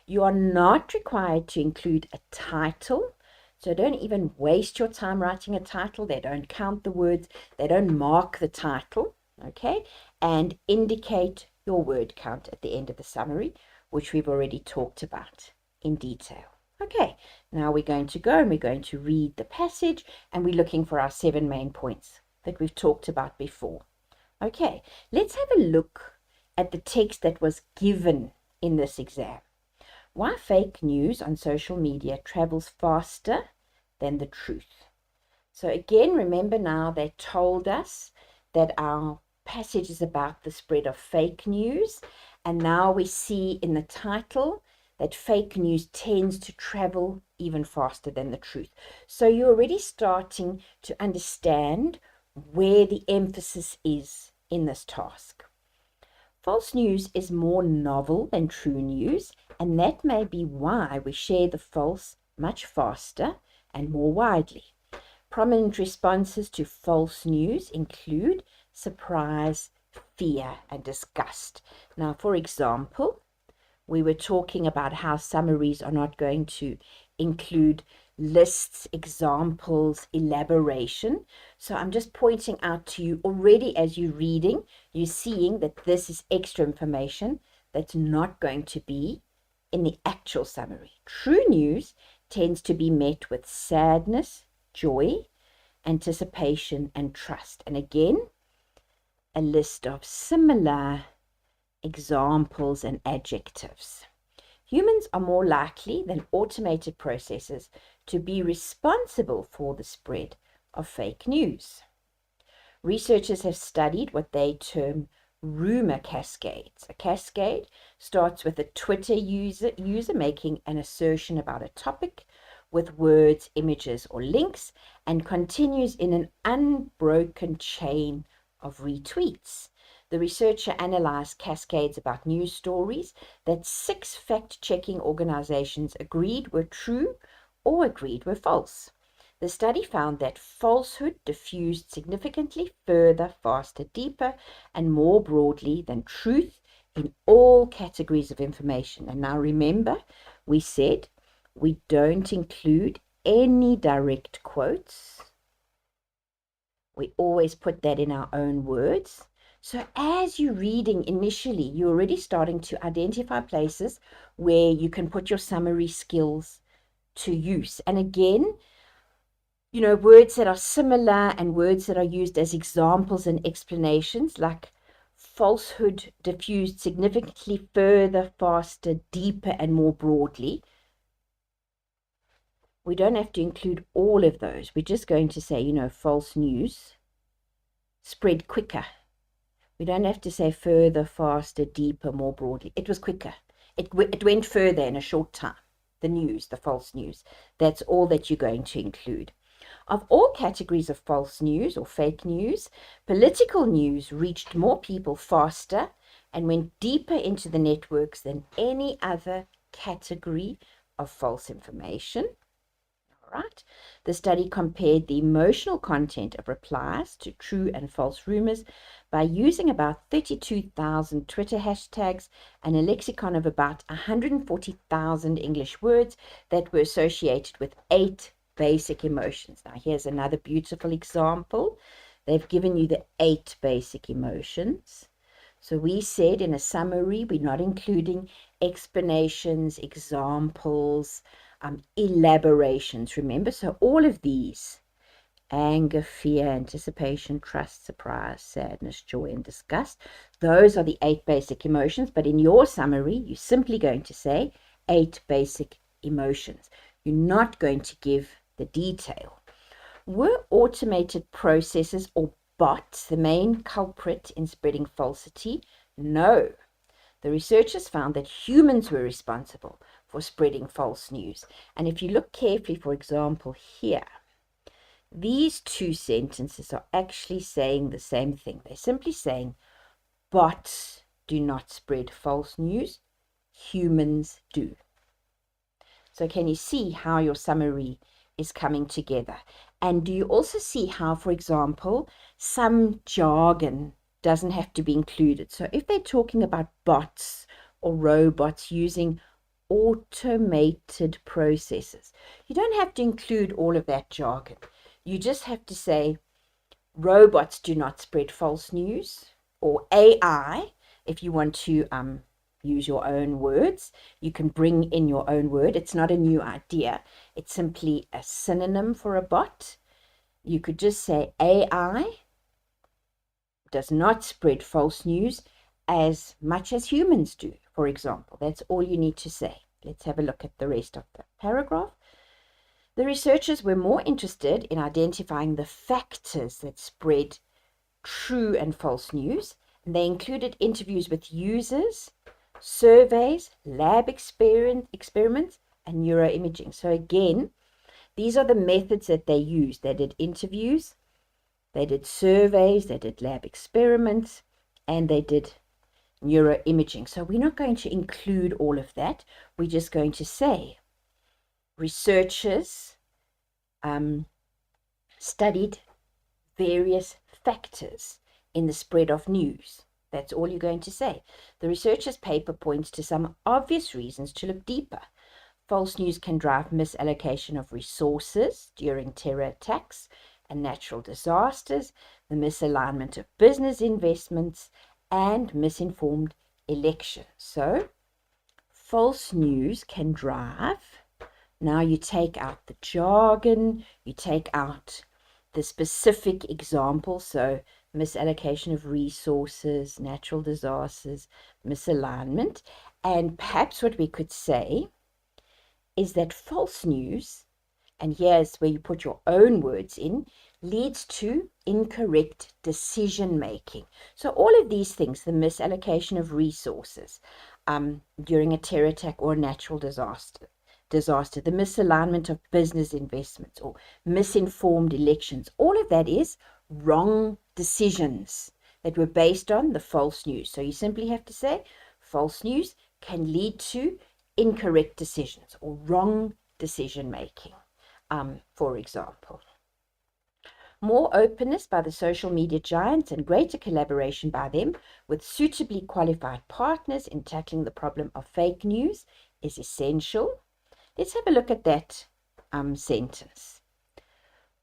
You are not required to include a title. So don't even waste your time writing a title. They don't count the words. They don't mark the title, okay? And indicate your word count at the end of the summary, which we've already talked about in detail. Okay, now we're going to go and we're going to read the passage, and we're looking for our 7 main points that we've talked about before. Okay, let's have a look at the text that was given in this exam. Why fake news on social media travels faster than the truth. So again, remember now they told us that our passage is about the spread of fake news. And now we see in the title that fake news tends to travel even faster than the truth. So you're already starting to understand where the emphasis is in this task. False news is more novel than true news, and that may be why we share the false much faster and more widely. Prominent responses to false news include surprise, fear, and disgust. Now, for example, we were talking about how summaries are not going to include lists, examples, elaboration. So I'm just pointing out to you already as you're reading, you're seeing that this is extra information that's not going to be in the actual summary. True news tends to be met with sadness, joy, anticipation, and trust. And again, a list of similar examples and adjectives. Humans are more likely than automated processes to be responsible for the spread of fake news. Researchers have studied what they term rumor cascades. A cascade starts with a Twitter user making an assertion about a topic with words, images, or links, and continues in an unbroken chain of retweets. The researcher analyzed cascades about news stories that 6 fact-checking organizations agreed were true or agreed were false. The study found that falsehood diffused significantly further, faster, deeper, and more broadly than truth in all categories of information. And now remember, we said we don't include any direct quotes. We always put that in our own words. So as you're reading initially, you're already starting to identify places where you can put your summary skills to use. And again, you know, words that are similar and words that are used as examples and explanations, like falsehood diffused significantly further, faster, deeper, and more broadly. We don't have to include all of those. We're just going to say, you know, false news spread quicker. We don't have to say further, faster, deeper, more broadly. It was quicker. It went further in a short time. The news, the false news. That's all that you're going to include. Of all categories of false news or fake news, political news reached more people faster and went deeper into the networks than any other category of false information. Right? The study compared the emotional content of replies to true and false rumors by using about 32,000 Twitter hashtags and a lexicon of about 140,000 English words that were associated with 8 basic emotions. Now, here's another beautiful example. They've given you the 8 basic emotions. So we said in a summary, we're not including explanations, examples, elaborations, remember? So all of these, anger, fear, anticipation, trust, surprise, sadness, joy, and disgust, those are the 8 basic emotions. But in your summary, you're simply going to say 8 basic emotions. You're not going to give the detail. Were automated processes or bots the main culprit in spreading falsity? No. The researchers found that humans were responsible for spreading false news. And if you look carefully, for example, here, these 2 sentences are actually saying the same thing. They're simply saying bots do not spread false news, humans do. So can you see how your summary is coming together? And do you also see how, for example, some jargon doesn't have to be included? So if they're talking about bots or robots using automated processes. You don't have to include all of that jargon. You just have to say, robots do not spread false news, or AI, if you want to use your own words. You can bring in your own word. It's not a new idea. It's simply a synonym for a bot. You could just say AI does not spread false news as much as humans do, for example. That's all you need to say. Let's have a look at the rest of the paragraph. The researchers were more interested in identifying the factors that spread true and false news, and they included interviews with users, surveys, lab experiments, and neuroimaging. So again, these are the methods that they used. They did interviews, they did surveys, they did lab experiments, and they did neuroimaging. So we're not going to include all of that. We're just going to say researchers studied various factors in the spread of news. That's all you're going to say. The researchers' paper points to some obvious reasons to look deeper. False news can drive misallocation of resources during terror attacks and natural disasters, the misalignment of business investments, and misinformed elections. So, false news can drive. Now you take out the jargon, you take out the specific examples, so misallocation of resources, natural disasters, misalignment, and perhaps what we could say is that false news, and here's where you put your own words in, leads to incorrect decision making. So all of these things, the misallocation of resources during a terror attack or a natural disaster, the misalignment of business investments or misinformed elections, all of that is wrong decisions that were based on the false news. So you simply have to say false news can lead to incorrect decisions or wrong decision making, for example. More openness by the social media giants and greater collaboration by them with suitably qualified partners in tackling the problem of fake news is essential. Let's have a look at that sentence.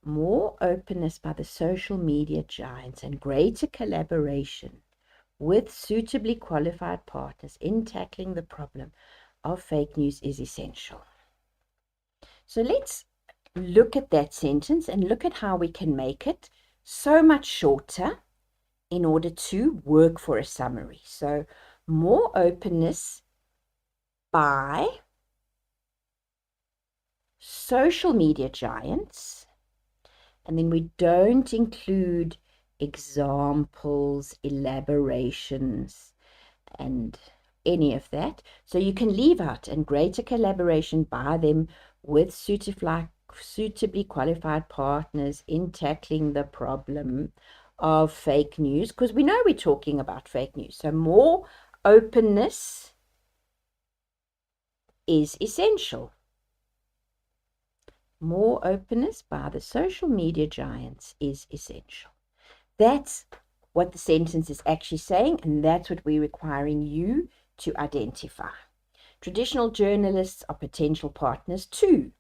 More openness by the social media giants and greater collaboration with suitably qualified partners in tackling the problem of fake news is essential. So let's look at that sentence and look at how we can make it so much shorter in order to work for a summary. So more openness by social media giants, and then we don't include examples, elaborations, and any of that. So you can leave out and greater collaboration by them with suitably qualified partners in tackling the problem of fake news, because we know we're talking about fake news. So more openness is essential. More openness by the social media giants is essential. That's what the sentence is actually saying, and that's what we're requiring you to identify. Traditional journalists are potential partners too.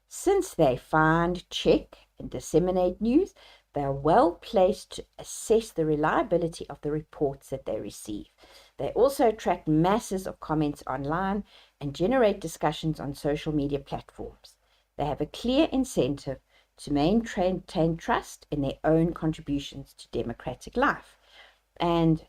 Since they find, check, and disseminate news, they are well placed to assess the reliability of the reports that they receive. They also attract masses of comments online and generate discussions on social media platforms. They have a clear incentive to maintain trust in their own contributions to democratic life. And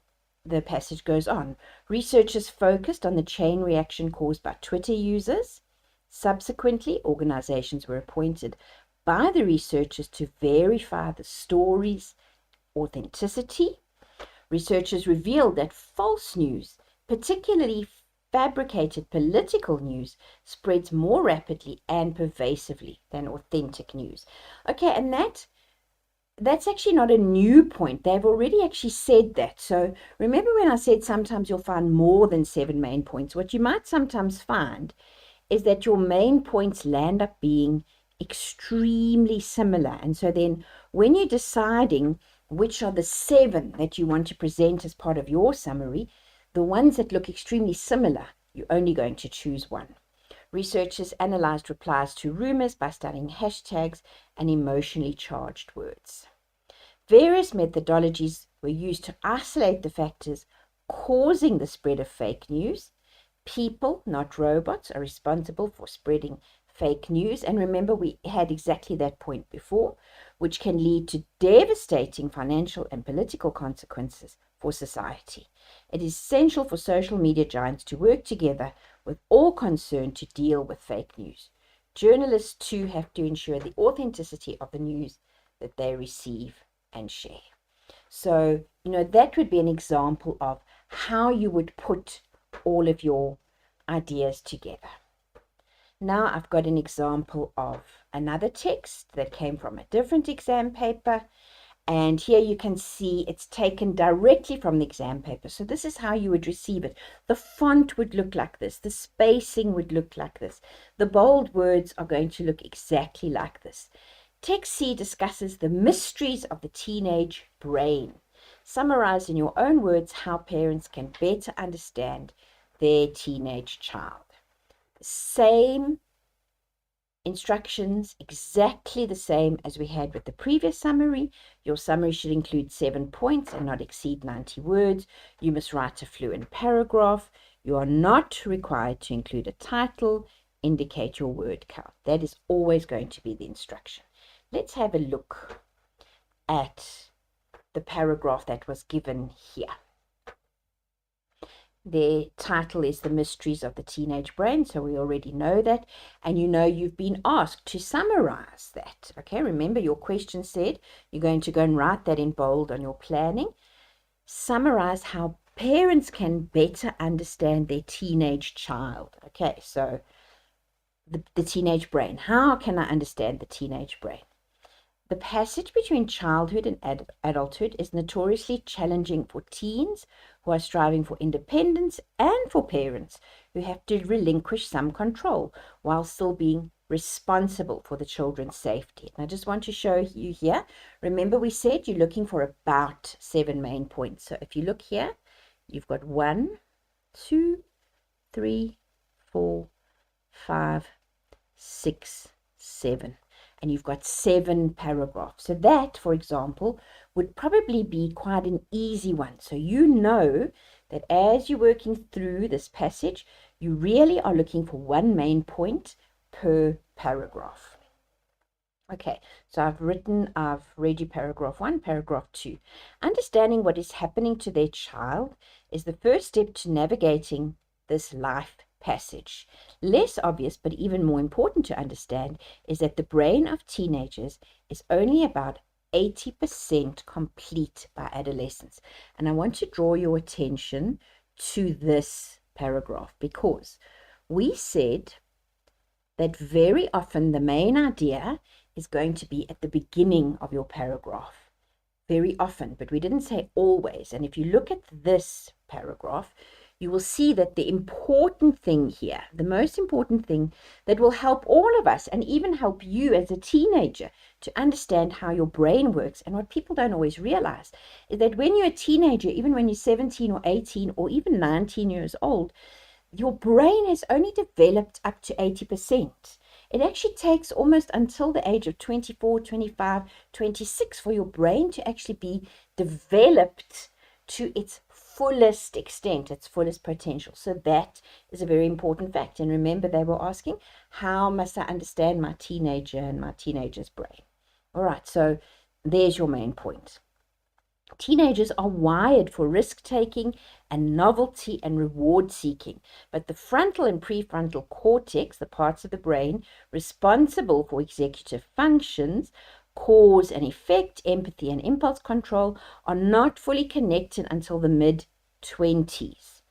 the passage goes on. Researchers focused on the chain reaction caused by Twitter users. Subsequently, organizations were appointed by the researchers to verify the story's authenticity. Researchers revealed that false news, particularly fabricated political news, spreads more rapidly and pervasively than authentic news. Okay, and that's actually not a new point. They've already actually said that. So remember when I said sometimes you'll find more than 7 main points? What you might sometimes find is that your main points land up being extremely similar. And so then when you're deciding which are the 7 that you want to present as part of your summary, the ones that look extremely similar, you're only going to choose one. Researchers analyzed replies to rumors by studying hashtags and emotionally charged words. Various methodologies were used to isolate the factors causing the spread of fake news. People, not robots, are responsible for spreading fake news. And remember, we had exactly that point before, which can lead to devastating financial and political consequences for society. It is essential for social media giants to work together with all concerned to deal with fake news. Journalists, too, have to ensure the authenticity of the news that they receive and share. So, that would be an example of how you would put all of your ideas together. Now I've got an example of another text that came from a different exam paper. And here you can see it's taken directly from the exam paper. So this is how you would receive it. The font would look like this. The spacing would look like this. The bold words are going to look exactly like this. Text C discusses the mysteries of the teenage brain. Summarize in your own words how parents can better understand their teenage child. Same instructions, exactly the same as we had with the previous summary. Your summary should include 7 points and not exceed 90 words. You must write a fluent paragraph. You are not required to include a title. Indicate your word count. That is always going to be the instruction. Let's have a look at the paragraph that was given here. The title is The Mysteries of the Teenage Brain, so we already know that. And you've been asked to summarize that. Okay, remember your question said you're going to go and write that in bold on your planning. Summarize how parents can better understand their teenage child. Okay, so the teenage brain. How can I understand the teenage brain? The passage between childhood and adulthood is notoriously challenging for teens who are striving for independence and for parents who have to relinquish some control while still being responsible for the children's safety. And I just want to show you here, remember we said you're looking for about 7 main points. So if you look here, you've got 1, 2, 3, 4, 5, 6, 7. And you've got 7 paragraphs. So that, for example, would probably be quite an easy one. So you know that as you're working through this passage, you really are looking for 1 main point per paragraph. Okay, so I've read you paragraph 1, paragraph 2. Understanding what is happening to their child is the first step to navigating this life passage. Less obvious, but even more important to understand, is that the brain of teenagers is only about 80% complete by adolescence. And I want to draw your attention to this paragraph because we said that very often the main idea is going to be at the beginning of your paragraph. Very often, but we didn't say always. And if you look at this paragraph, you will see that the important thing here, the most important thing that will help all of us and even help you as a teenager to understand how your brain works, and what people don't always realize is that when you're a teenager, even when you're 17 or 18 or even 19 years old, your brain has only developed up to 80%. It actually takes almost until the age of 24, 25, 26 for your brain to actually be developed to its fullest extent, its fullest potential. So that is a very important fact. And remember, they were asking, how must I understand my teenager and my teenager's brain? All right, so there's your main point. Teenagers are wired for risk-taking and novelty and reward-seeking, but the frontal and prefrontal cortex, the parts of the brain responsible for executive functions, cause and effect, empathy and impulse control, are not fully connected until the mid-20s.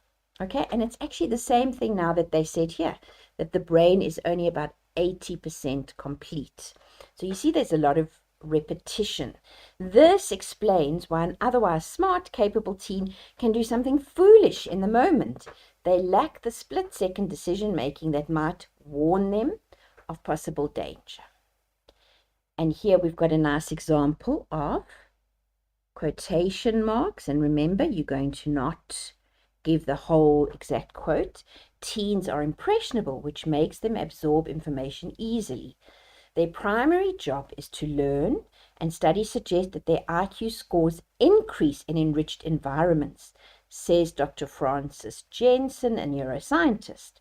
Okay, and it's actually the same thing now that they said here, that the brain is only about 80% complete. So you see there's a lot of repetition. This explains why an otherwise smart, capable teen can do something foolish in the moment. They lack the split-second decision-making that might warn them of possible danger. And here we've got a nice example of quotation marks. And remember, you're going to not give the whole exact quote. Teens are impressionable, which makes them absorb information easily. Their primary job is to learn, and studies suggest that their IQ scores increase in enriched environments, says Dr. Frances Jensen, a neuroscientist.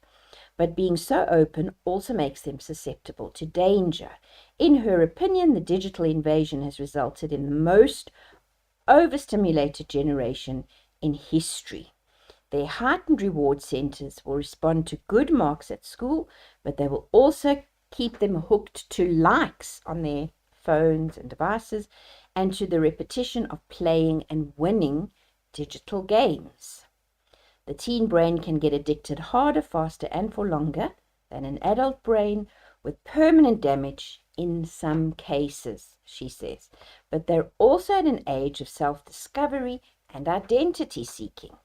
But being so open also makes them susceptible to danger. In her opinion, the digital invasion has resulted in the most overstimulated generation in history. Their heightened reward centers will respond to good marks at school, but they will also keep them hooked to likes on their phones and devices and to the repetition of playing and winning digital games. The teen brain can get addicted harder, faster, and for longer than an adult brain, with permanent damage in some cases, she says. But they're also at an age of self-discovery and identity seeking,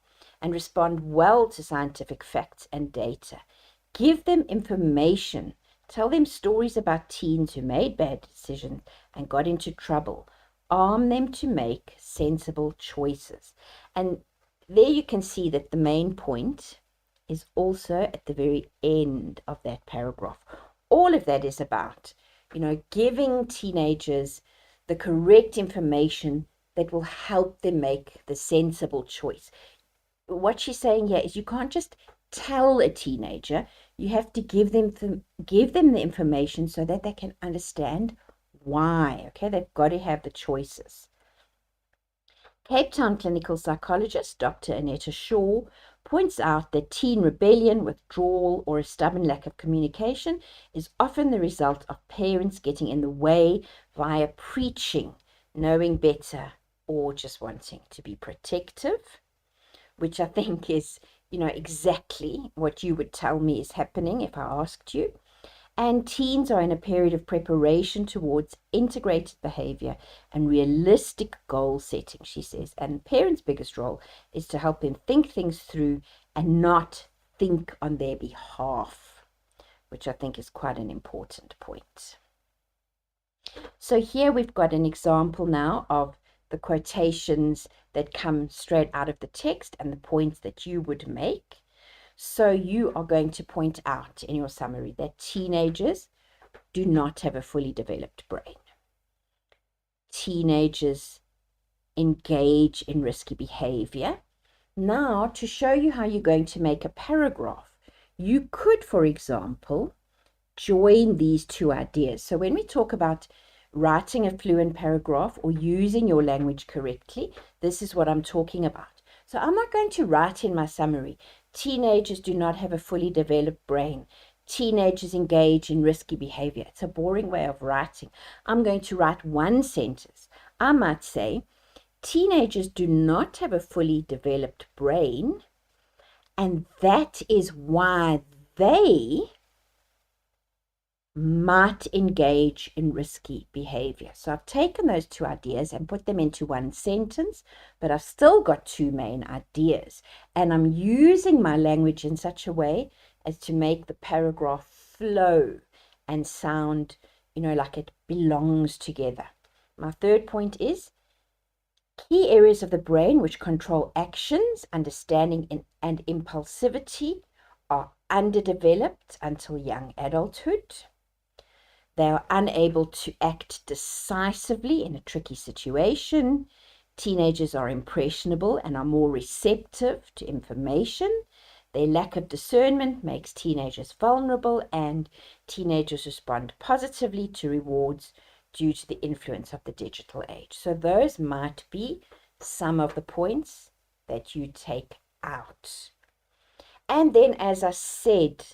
and respond well to scientific facts and data. Give them information. Tell them stories about teens who made bad decisions and got into trouble. Arm them to make sensible choices. And there you can see that the main point is also at the very end of that paragraph. All of that is about, giving teenagers the correct information that will help them make the sensible choice. What she's saying here is you can't just tell a teenager, you have to give them the information so that they can understand why. Okay, they've got to have the choices. Cape Town clinical psychologist Dr. Annetta Shaw points out that teen rebellion, withdrawal, or a stubborn lack of communication is often the result of parents getting in the way via preaching, knowing better, or just wanting to be protective, which I think is, exactly what you would tell me is happening if I asked you. And teens are in a period of preparation towards integrated behavior and realistic goal setting, she says. And parents' biggest role is to help them think things through and not think on their behalf, which I think is quite an important point. So here we've got an example now of the quotations that come straight out of the text and the points that you would make. So you are going to point out in your summary that teenagers do not have a fully developed brain. Teenagers engage in risky behavior. Now, to show you how you're going to make a paragraph, you could, for example, join these two ideas. So when we talk about writing a fluent paragraph or using your language correctly, this is what I'm talking about. So I'm not going to write in my summary, teenagers do not have a fully developed brain. Teenagers engage in risky behavior. It's a boring way of writing. I'm going to write one sentence. I might say, teenagers do not have a fully developed brain, and that is why they might engage in risky behavior. So I've taken those two ideas and put them into one sentence, but I've still got two main ideas. And I'm using my language in such a way as to make the paragraph flow and sound, like it belongs together. My third point is key areas of the brain which control actions, understanding, and impulsivity are underdeveloped until young adulthood. They are unable to act decisively in a tricky situation. Teenagers are impressionable and are more receptive to information. Their lack of discernment makes teenagers vulnerable, and teenagers respond positively to rewards due to the influence of the digital age. So those might be some of the points that you take out. And then, as I said,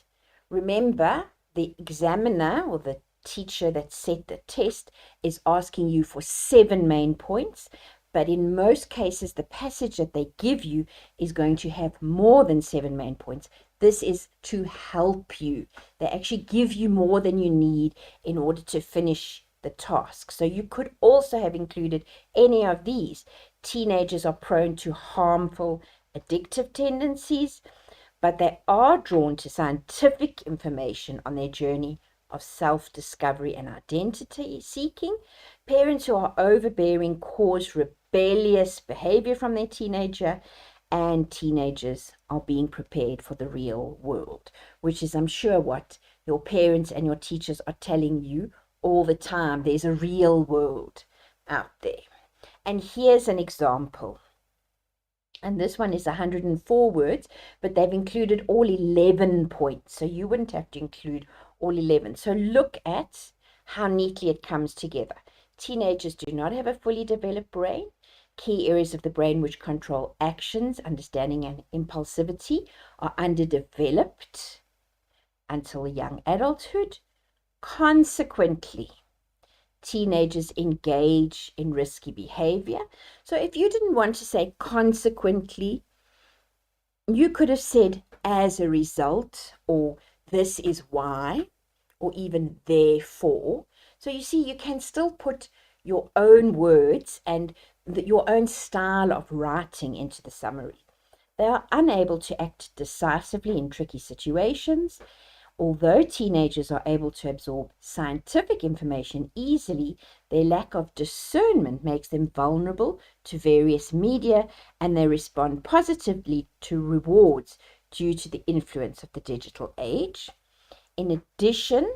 remember the examiner or the teacher that set the test is asking you for 7 main points, but in most cases the passage that they give you is going to have more than 7 main points. This is to help you. They actually give you more than you need in order to finish the task. So you could also have included any of these. Teenagers are prone to harmful addictive tendencies, but they are drawn to scientific information on their journey of self-discovery and identity seeking. Parents who are overbearing cause rebellious behavior from their teenager, and teenagers are being prepared for the real world, which is, I'm sure, what your parents and your teachers are telling you all the time. There's a real world out there. And here's an example. And this one is 104 words, but they've included all 11 points. So you wouldn't have to include all 11. So look at how neatly it comes together. Teenagers do not have a fully developed brain. Key areas of the brain which control actions, understanding, and impulsivity are underdeveloped until young adulthood. Consequently, teenagers engage in risky behavior. So if you didn't want to say consequently, you could have said as a result, or this is why, or even therefore. So you see, you can still put your own words and your own style of writing into the summary. They are unable to act decisively in tricky situations. Although teenagers are able to absorb scientific information easily, their lack of discernment makes them vulnerable to various media, and they respond positively to rewards due to the influence of the digital age. In addition,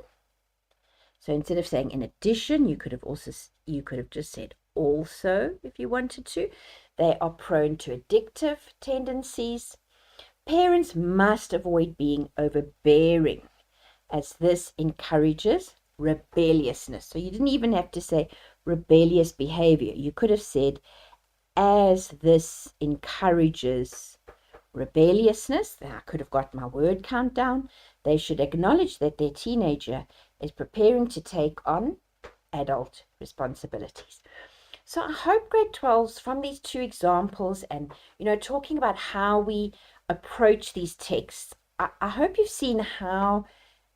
so instead of saying in addition, you could have just said also if you wanted to. They are prone to addictive tendencies. Parents must avoid being overbearing, as this encourages rebelliousness. So you didn't even have to say rebellious behavior. You could have said, as this encourages rebelliousness. Then I could have got my word count down. They should acknowledge that their teenager is preparing to take on adult responsibilities. So I hope grade 12s, from these two examples and, talking about how we approach these texts, I hope you've seen how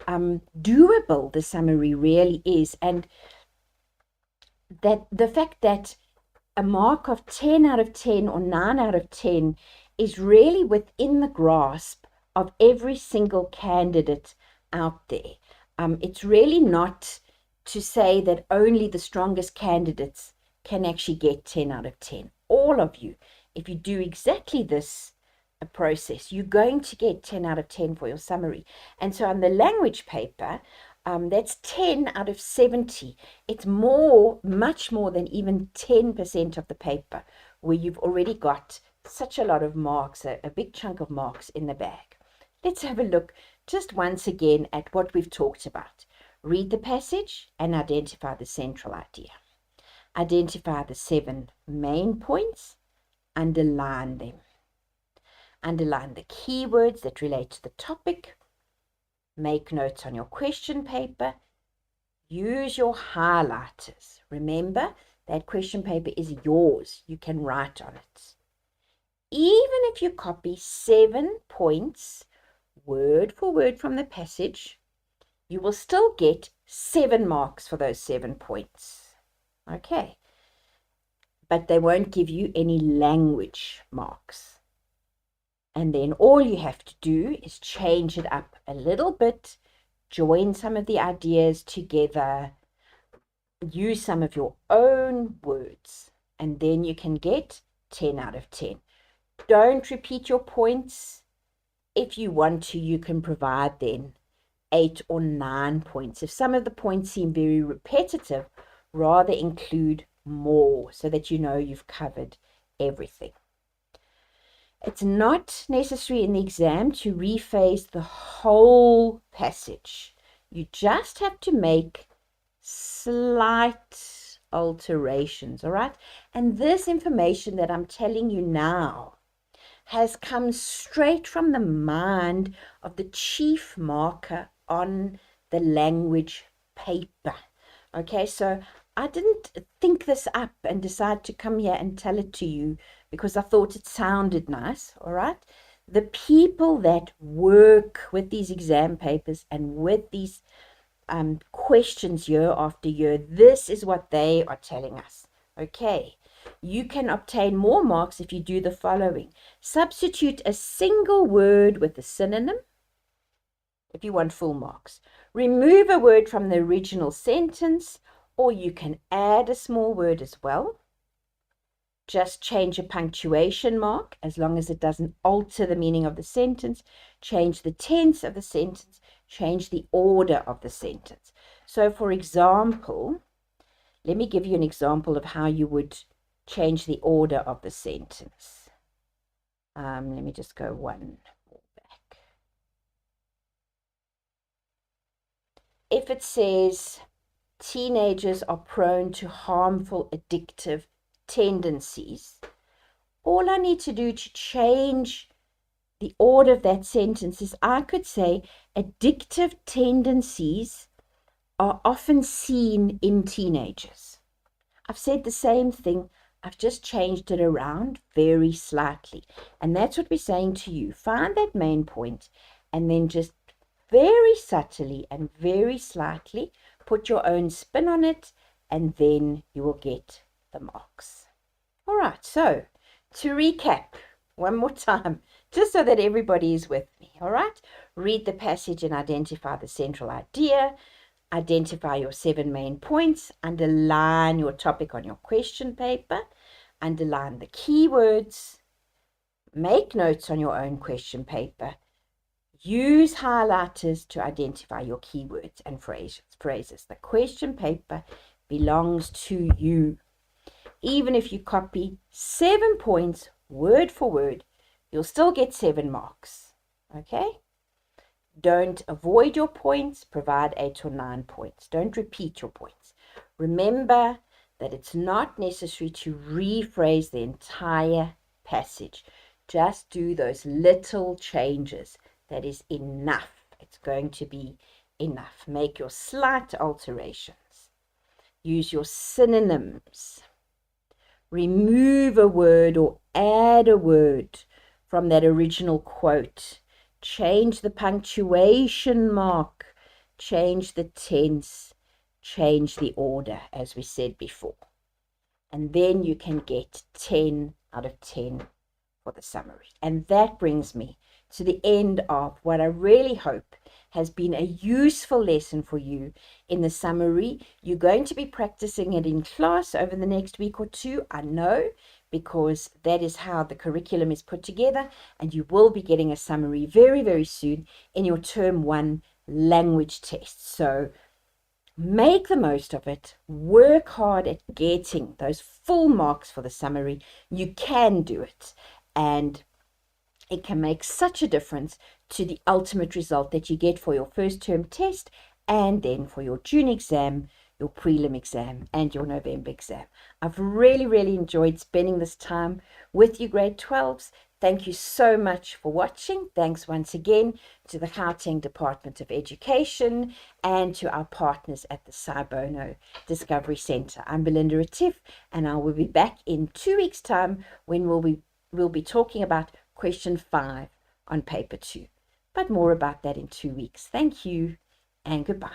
doable the summary really is, and that the fact that a mark of 10 out of 10 or 9 out of 10 is really within the grasp of every single candidate out there. It's really not to say that only the strongest candidates can actually get 10 out of 10. All of you, if you do exactly this process, you're going to get 10 out of 10 for your summary. And so on the language paper, that's 10 out of 70. It's much more than even 10% of the paper where you've already got such a lot of marks, a big chunk of marks in the bag. Let's have a look just once again at what we've talked about. Read the passage and identify the central idea. Identify the 7 main points. Underline them. Underline the keywords that relate to the topic. Make notes on your question paper. Use your highlighters. Remember, that question paper is yours. You can write on it. Even if you copy 7 points, word for word from the passage, you will still get 7 marks for those 7 points. Okay. But they won't give you any language marks. And then all you have to do is change it up a little bit, join some of the ideas together, use some of your own words, and then you can get 10 out of 10. Don't repeat your points. If you want to, you can provide then 8 or 9 points. If some of the points seem very repetitive, rather include more so that you know you've covered everything. It's not necessary in the exam to rephrase the whole passage. You just have to make slight alterations, all right? And this information that I'm telling you now has come straight from the mind of the chief marker on the language paper. Okay, so I didn't think this up and decide to come here and tell it to you because I thought it sounded nice, all right? The people that work with these exam papers and with these questions year after year, this is what they are telling us, okay? You can obtain more marks if you do the following. Substitute a single word with a synonym if you want full marks. Remove a word from the original sentence, or you can add a small word as well. Just change a punctuation mark as long as it doesn't alter the meaning of the sentence. Change the tense of the sentence. Change the order of the sentence. So, for example, let me give you an example of how you would change the order of the sentence. Let me just go one more back. If it says teenagers are prone to harmful addictive tendencies, all I need to do to change the order of that sentence is I could say addictive tendencies are often seen in teenagers. I've said the same thing. I've just changed it around very slightly. And that's what we're saying to you. Find that main point and then just very subtly and very slightly put your own spin on it, and then you will get the marks. All right, so to recap one more time, just so that everybody is with me, all right? Read the passage and identify the central idea. Identify your 7 main points. Underline your topic on your question paper. Underline the keywords. Make notes on your own question paper. Use highlighters to identify your keywords and phrases. The question paper belongs to you. Even if you copy 7 points word for word, you'll still get 7 marks. Okay? Don't avoid your points, provide 8 or 9 points. Don't repeat your points. Remember that it's not necessary to rephrase the entire passage. Just do those little changes. That is enough. It's going to be enough. Make your slight alterations. Use your synonyms. Remove a word or add a word from that original quote. Change the punctuation mark. Change the tense. Change the order, as we said before. And then you can get 10 out of 10 for the summary. And that brings me to the end of what I really hope has been a useful lesson for you in the summary. You're going to be practicing it in class over the next week or two, I know, because that is how the curriculum is put together, and you will be getting a summary very, very soon in your Term 1 language test. So make the most of it. Work hard at getting those full marks for the summary. You can do it, and it can make such a difference to the ultimate result that you get for your first term test and then for your June exam, your prelim exam, and your November exam. I've really, really enjoyed spending this time with you, grade 12s. Thank you so much for watching. Thanks once again to the Gauteng Department of Education and to our partners at the Saibono Discovery Centre. I'm Belinda Retief, and I will be back in 2 weeks' time when we'll be talking about question 5 on paper 2. But more about that in 2 weeks. Thank you and goodbye.